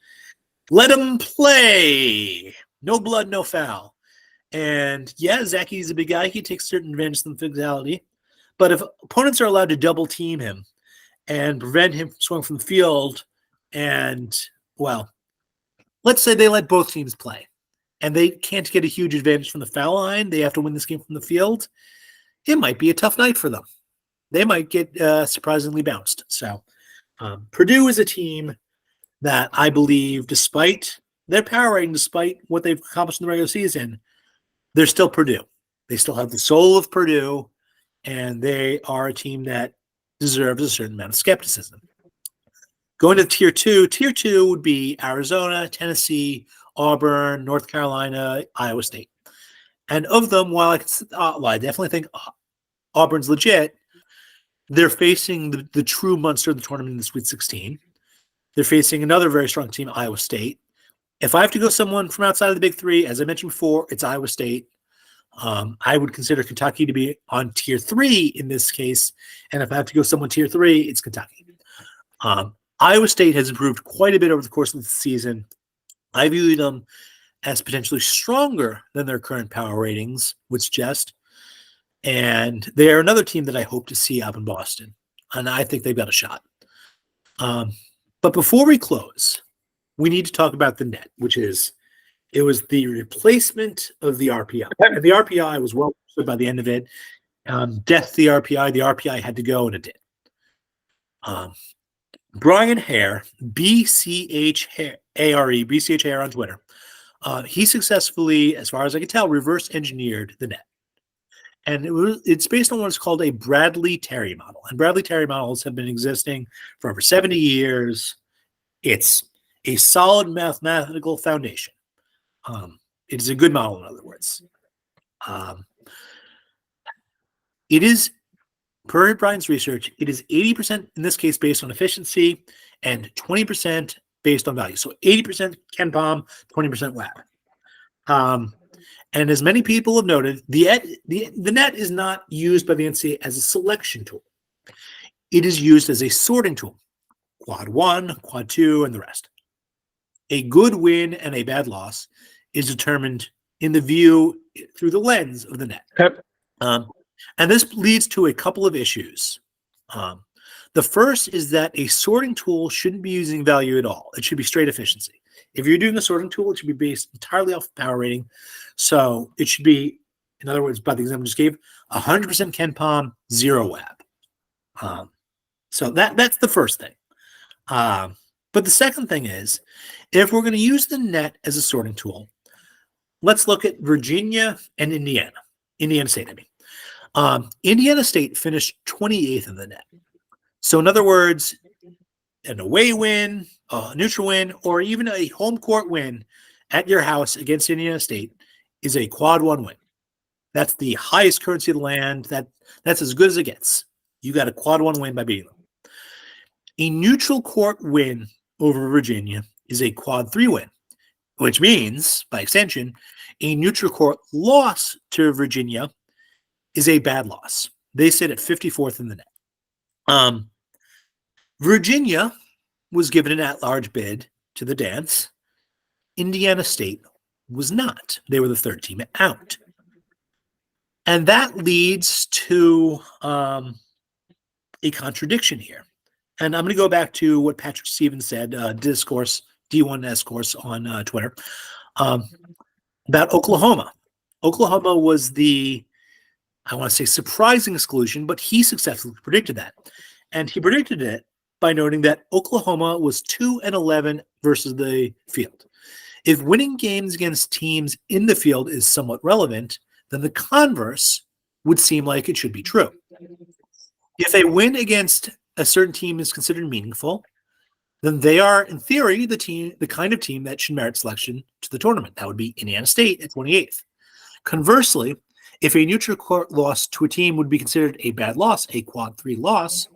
let them play. No blood, no foul. And yeah, Zach Edey's a big guy. He takes certain advantage of the physicality. But if opponents are allowed to double team him and prevent him from swinging from the field, and, well, let's say they let both teams play, and they can't get a huge advantage from the foul line, they have to win this game from the field, it might be a tough night for them. They might get surprisingly bounced. So Purdue is a team that I believe, despite their power rating, despite what they've accomplished in the regular season, they're still Purdue. They still have the soul of Purdue, and they are a team that deserves a certain amount of skepticism. Going to tier two would be Arizona, Tennessee, Auburn, North Carolina, Iowa State. And of them, while I definitely think Auburn's legit, they're facing the true monster of the tournament in the Sweet 16. They're facing another very strong team, Iowa State. If I have to go someone from outside of the big three, as I mentioned before, it's Iowa State. I would consider Kentucky to be on tier 3 in this case. And if I have to go someone tier 3, it's Kentucky. Iowa State has improved quite a bit over the course of the season. I view them as potentially stronger than their current power ratings would suggest. And they are another team that I hope to see up in Boston. And I think they've got a shot. But before we close, we need to talk about the net, which is, it was the replacement of the RPI. And the RPI was well understood by the end of it. Death to the RPI had to go, and it did. Brian Hare, BCHARE on Twitter, he successfully, as far as I can tell, reverse engineered the net. And it's based on what's called a Bradley-Terry model. And Bradley-Terry models have been existing for over 70 years. It's a solid mathematical foundation. It is a good model, in other words. It is, per Brian's research, it is 80% in this case based on efficiency and 20% based on value. So 80% Ken Palm, 20% WAB. And as many people have noted, the net is not used by the NCAA as a selection tool. It is used as a sorting tool. Quad 1, Quad 2, and the rest. A good win and a bad loss is determined in the view through the lens of the net. Okay. And this leads to a couple of issues. The first is that a sorting tool shouldn't be using value at all. It should be straight efficiency. If you're doing a sorting tool, it should be based entirely off power rating. So it should be, in other words, by the example I just gave, 100% Ken Palm, 0 WAB. So that's the first thing. But the second thing is, if we're going to use the net as a sorting tool, let's look at Virginia and Indiana. Indiana State, I mean. Indiana State finished 28th in the net. So in other words, an away win, a neutral win, or even a home court win at your house against Indiana State is a quad 1 win. That's the highest currency of the land. That's as good as it gets. You got a quad 1 win by beating them. A neutral court win over Virginia is a quad 3 win, which means, by extension, a neutral court loss to Virginia is a bad loss. They sit at 54th in the net. Virginia was given an at-large bid to the dance. Indiana State was not. They were the third team out. And that leads to a contradiction here. And I'm going to go back to what Patrick Stevens said, discourse, D1S course on Twitter, about Oklahoma. Oklahoma was the, I want to say, surprising exclusion, but he successfully predicted that. And he predicted it by noting that Oklahoma was 2-11 versus the field. If winning games against teams in the field is somewhat relevant, then the converse would seem like it should be true. If a win against a certain team is considered meaningful, then they are, in theory, the kind of team that should merit selection to the tournament. That would be Indiana State at 28th. Conversely, if a neutral court loss to a team would be considered a bad loss, a quad 3 loss,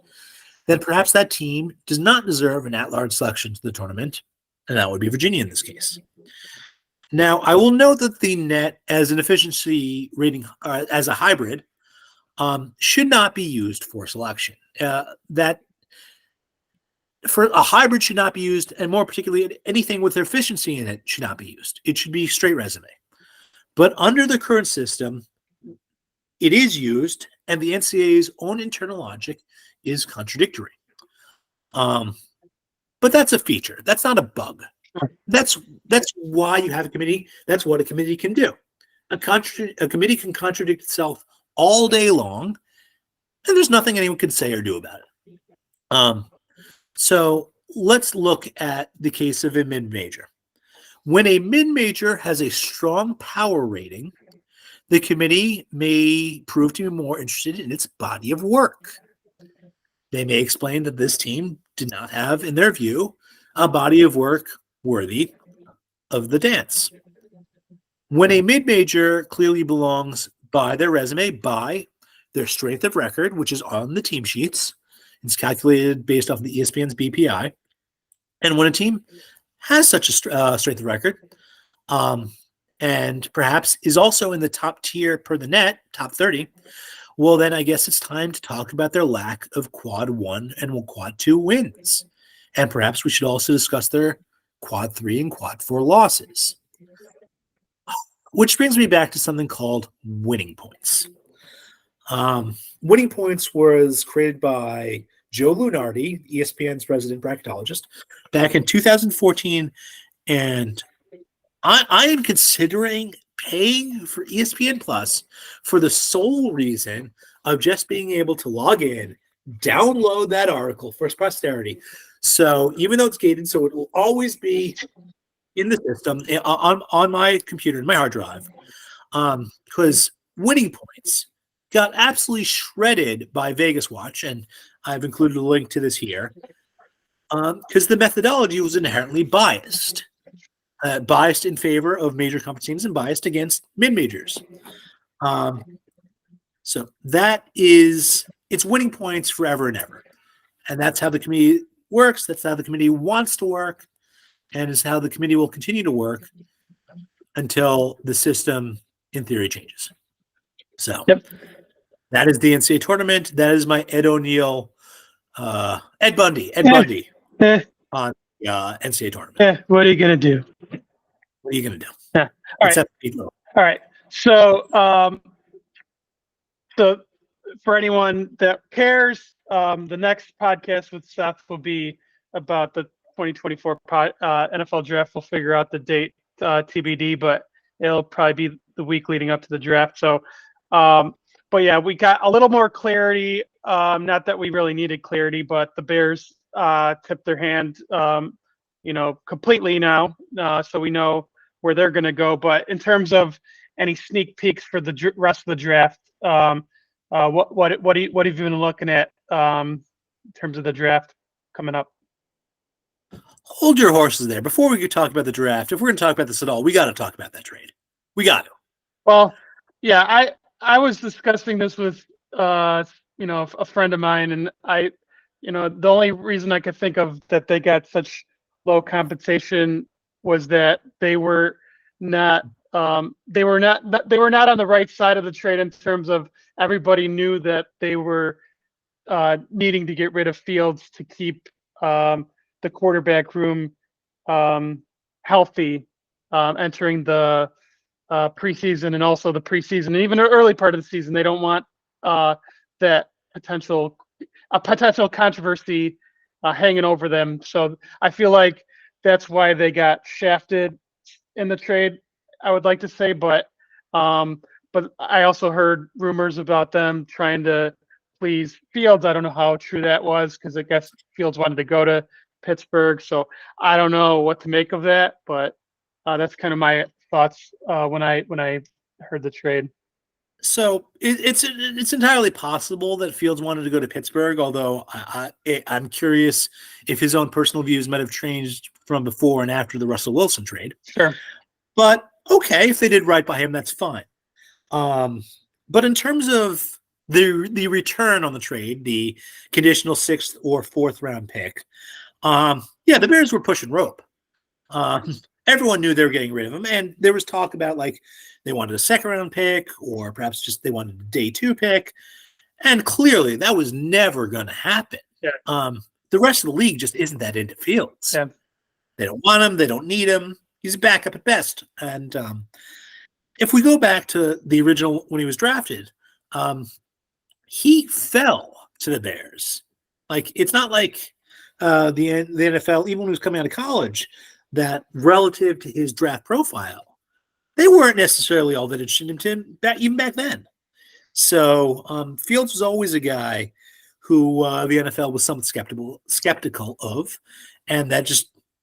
then perhaps that team does not deserve an at-large selection to the tournament, and that would be Virginia in this case. Now, I will note that the net as an efficiency rating, as a hybrid, should not be used for selection. That for a hybrid should not be used, and more particularly anything with efficiency in it should not be used. It should be straight resume. But under the current system, it is used, and the NCAA's own internal logic is contradictory. But that's a feature. That's not a bug. That's why you have a committee. That's what a committee can do. A committee can contradict itself all day long, and there's nothing anyone can say or do about it. So let's look at the case of a mid-major. When a mid-major has a strong power rating, the committee may prove to be more interested in its body of work. They may explain that this team did not have, in their view, a body of work worthy of the dance. When a mid-major clearly belongs by their resume, by their strength of record, which is on the team sheets, it's calculated based off of the ESPN's BPI, and when a team has such a strength of record, and perhaps is also in the top tier per the net, top 30, well, then I guess it's time to talk about their lack of quad 1 and quad 2 wins. And perhaps we should also discuss their quad 3 and quad 4 losses. Which brings me back to something called winning points. Winning points was created by Joe Lunardi, ESPN's resident bracketologist, back in 2014, and I am considering paying for ESPN Plus for the sole reason of just being able to log in, download that article for posterity. So even though it's gated, so it will always be in the system on my computer, in my hard drive, because winning points got absolutely shredded by Vegas Watch, and I've included a link to this here, because the methodology was inherently biased. Biased in favor of major competitions and biased against mid-majors. So that is, it's winning points forever and ever. And that's how the committee works. That's how the committee wants to work. And is how the committee will continue to work until the system, in theory, changes. So that is the NCAA tournament. That is my Ed O'Neill, Ed Bundy on the NCAA tournament. What are you going to do? What are you going to do? All right. So, for anyone that cares, the next podcast with Seth will be about the 2024 NFL draft. We'll figure out the date TBD, but it'll probably be the week leading up to the draft. So, but yeah, we got a little more clarity. Not that we really needed clarity, but the Bears tipped their hand, completely now. So we know where they're going to go. But in terms of any sneak peeks for the rest of the draft, what have you been looking at in terms of the draft coming up? Hold your horses there. Before we could talk about the draft, if we're going to talk about this at all, we got to talk about that trade. We got to. Well, yeah, I was discussing this with a friend of mine, and the only reason I could think of that they got such low compensation was that they were not on the right side of the trade in terms of everybody knew that they were needing to get rid of Fields to keep the quarterback room healthy entering the preseason and also the preseason and even the early part of the season. They don't want that potential controversy hanging over them. So I feel like that's why they got shafted in the trade, I would like to say, but I also heard rumors about them trying to please Fields. I don't know how true that was because I guess Fields wanted to go to Pittsburgh. So I don't know what to make of that, but that's kind of my thoughts when I heard the trade. So it's entirely possible that Fields wanted to go to Pittsburgh, although I'm curious if his own personal views might have changed from before and after the Russell Wilson trade. Sure. But okay, if they did right by him, that's fine. But in terms of the return on the trade, the conditional 6th or 4th round pick, the Bears were pushing rope. Everyone knew they were getting rid of him, and there was talk about they wanted a 2nd round pick, or perhaps just they wanted a day 2 pick, and clearly that was never going to happen. Yeah. The rest of the league just isn't that into Fields. Yeah. They don't want him. They don't need him. He's a backup at best. And if we go back to the original when he was drafted, he fell to the Bears. It's not like the NFL, even when he was coming out of college, that relative to his draft profile, they weren't necessarily all that interested in him even back then. So Fields was always a guy who the NFL was somewhat skeptical of, and that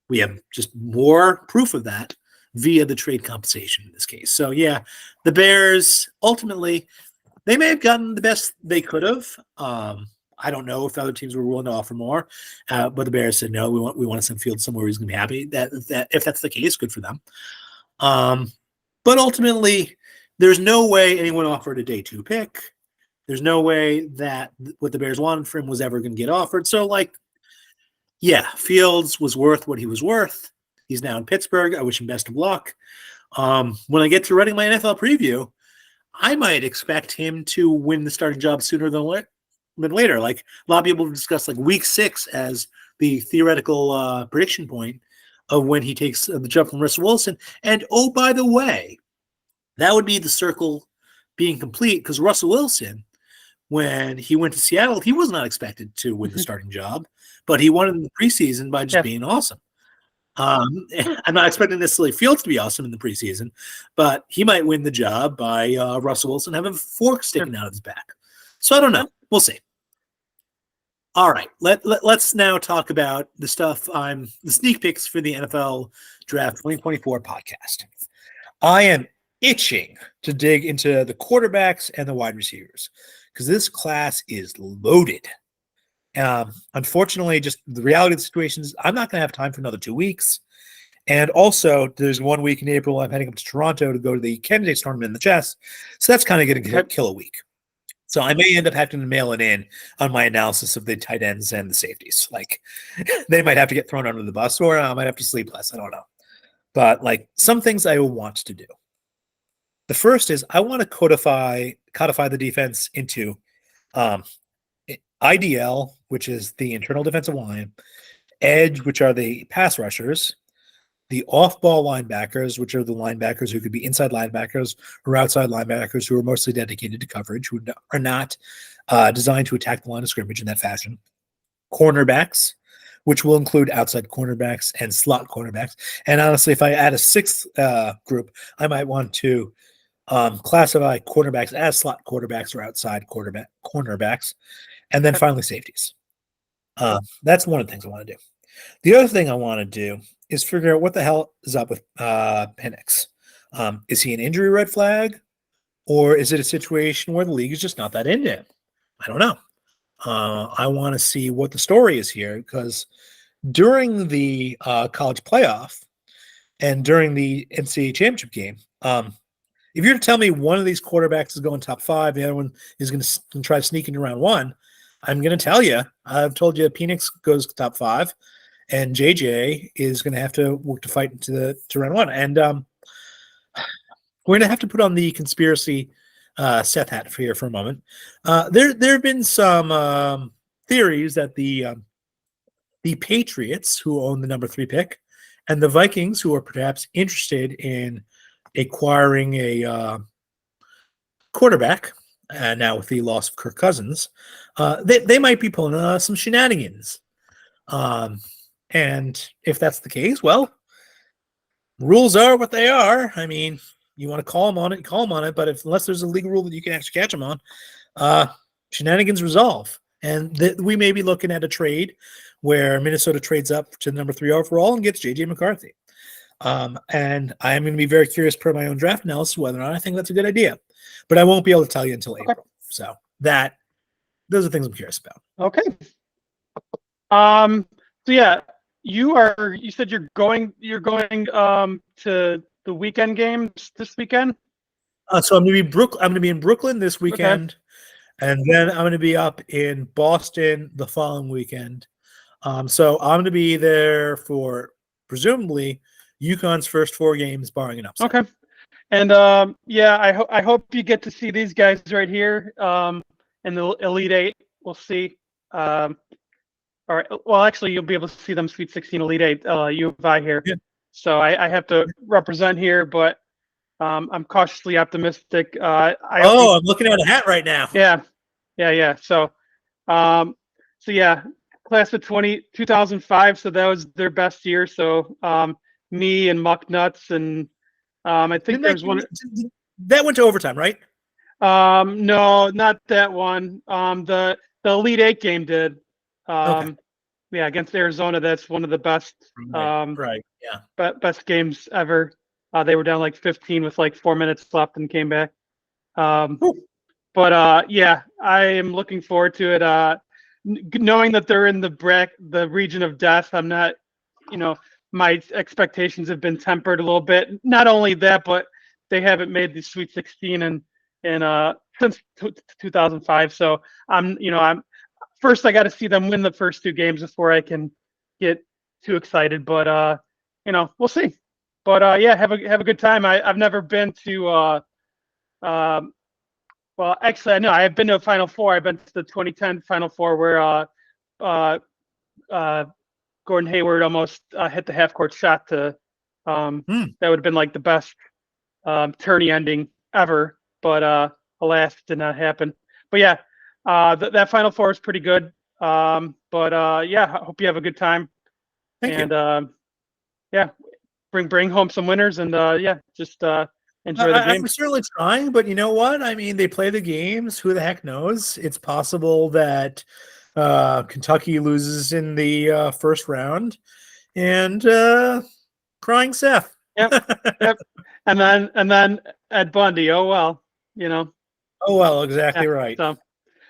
we have just more proof of that via the trade compensation in this case. So yeah, the Bears ultimately, they may have gotten the best they could have. I don't know if other teams were willing to offer more, but the Bears said no. We want to send Fields somewhere where he's going to be happy. That if that's the case, good for them. But ultimately, there's no way anyone offered a day 2 pick. There's no way that what the Bears wanted for him was ever going to get offered. So, yeah, Fields was worth what he was worth. He's now in Pittsburgh. I wish him best of luck. When I get to writing my NFL preview, I might expect him to win the starting job sooner than later. Like a lot of people discuss week 6 as the theoretical prediction point of when he takes the jump from Russell Wilson. And oh, by the way, that would be the circle being complete because Russell Wilson, when he went to Seattle, he was not expected to win the starting job, but he won it in the preseason by just being awesome. I'm not expecting necessarily Fields to be awesome in the preseason, but he might win the job by Russell Wilson having a fork sticking out of his back. So I don't know. We'll see. All right, let's now talk about the sneak peeks for the NFL Draft 2024 podcast. I am itching to dig into the quarterbacks and the wide receivers because this class is loaded. Unfortunately, just the reality of the situation is I'm not going to have time for another 2 weeks. And also, there's 1 week in April. I'm heading up to Toronto to go to the candidates tournament in the chess. So that's kind of going to kill a week. So I may end up having to mail it in on my analysis of the tight ends and the safeties. They might have to get thrown under the bus, or I might have to sleep less. I don't know. But some things I want to do. The first is I want to codify the defense into IDL, which is the internal defensive line, edge, which are the pass rushers, the off-ball linebackers, which are the linebackers who could be inside linebackers or outside linebackers who are mostly dedicated to coverage, who are not designed to attack the line of scrimmage in that fashion. Cornerbacks, which will include outside cornerbacks and slot cornerbacks. And honestly, if I add a 6th group, I might want to classify cornerbacks as slot quarterbacks or outside cornerbacks. And then finally, safeties. That's one of the things I want to do. The other thing I want to do is figure out what the hell is up with Penix. Is he an injury red flag? Or is it a situation where the league is just not that into him? I don't know. I want to see what the story is here because during the college playoff and during the NCAA championship game, if you're to tell me one of these quarterbacks is going top 5, the other one is going to try to sneak into round 1, I'm going to tell you. I've told you Penix goes top 5, and JJ is going to have to work to fight to round 1. And we're going to have to put on the conspiracy Seth hat here for a moment. There have been some theories that the Patriots, who own the number 3 pick, and the Vikings, who are perhaps interested in acquiring a quarterback, now with the loss of Kirk Cousins, they might be pulling some shenanigans. And if that's the case, well, rules are what they are. I mean, you want to call them on it, but unless there's a legal rule that you can actually catch them on, shenanigans resolve. And we may be looking at a trade where Minnesota trades up to the number 3 overall and gets J.J. McCarthy. And I am going to be very curious per my own draft analysis whether or not I think that's a good idea. But I won't be able to tell you until April. So those are things I'm curious about. Okay. So yeah, you said you're going to the weekend games this weekend? So I'm going to be in Brooklyn this weekend, and then I'm going to be up in Boston the following weekend. So I'm going to be there for presumably UConn's first 4 games, barring an upset. Okay. And I hope you get to see these guys right here in the Elite 8. We'll see. All right. Well, actually, you'll be able to see them Sweet 16 Elite 8 U of I here. Yeah. So I have to represent here, but I'm cautiously optimistic. I'm looking at a hat right now. Yeah. So yeah, class of 2005. So that was their best year. So me and Muck Nuts and I think there's one that went to overtime, right? No, not that one. The Elite 8 game did. Yeah, against Arizona, that's one of the best. Best games ever. They were down 15 with 4 minutes left and came back. But yeah, I am looking forward to it. knowing that they're in the region of death, I'm not, my expectations have been tempered a little bit. Not only that, but they haven't made the Sweet 16 and since 2005. So I'm first, I got to see them win the first two games before I can get too excited. But we'll see. But yeah, have a good time. I've never been to. Well, actually, I know I've been to a Final Four. I've been to the 2010 Final Four where Gordon Hayward almost hit the half court shot to. That would have been like the best tourney ending ever, but alas, did not happen. But yeah, that Final Four is pretty good. But yeah, I hope you have a good time. Thank you. Yeah, bring home some winners, and yeah, just enjoy the game. I'm certainly trying, but you know what? I mean, they play the games. Who the heck knows? It's possible that Kentucky loses in the first round, and crying Seth. Yep. And then Ed Bundy. Oh well, Oh well, exactly right. So,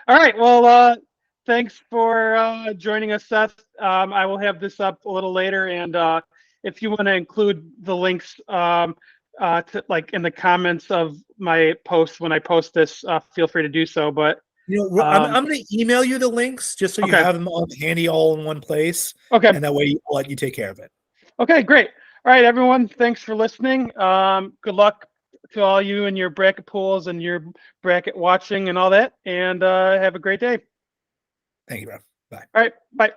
all right. Well, thanks for joining us, Seth. I will have this up a little later, and if you want to include the links to, like, in the comments of my post when I post this, feel free to do so. But I'm going to email you the links just so you have them all handy, all in one place. Okay. And that way I'll let you take care of it. Okay, great. All right, everyone. Thanks for listening. Good luck to all you and your bracket pools and your bracket watching and all that. And have a great day. Thank you, bro. Bye. All right. Bye.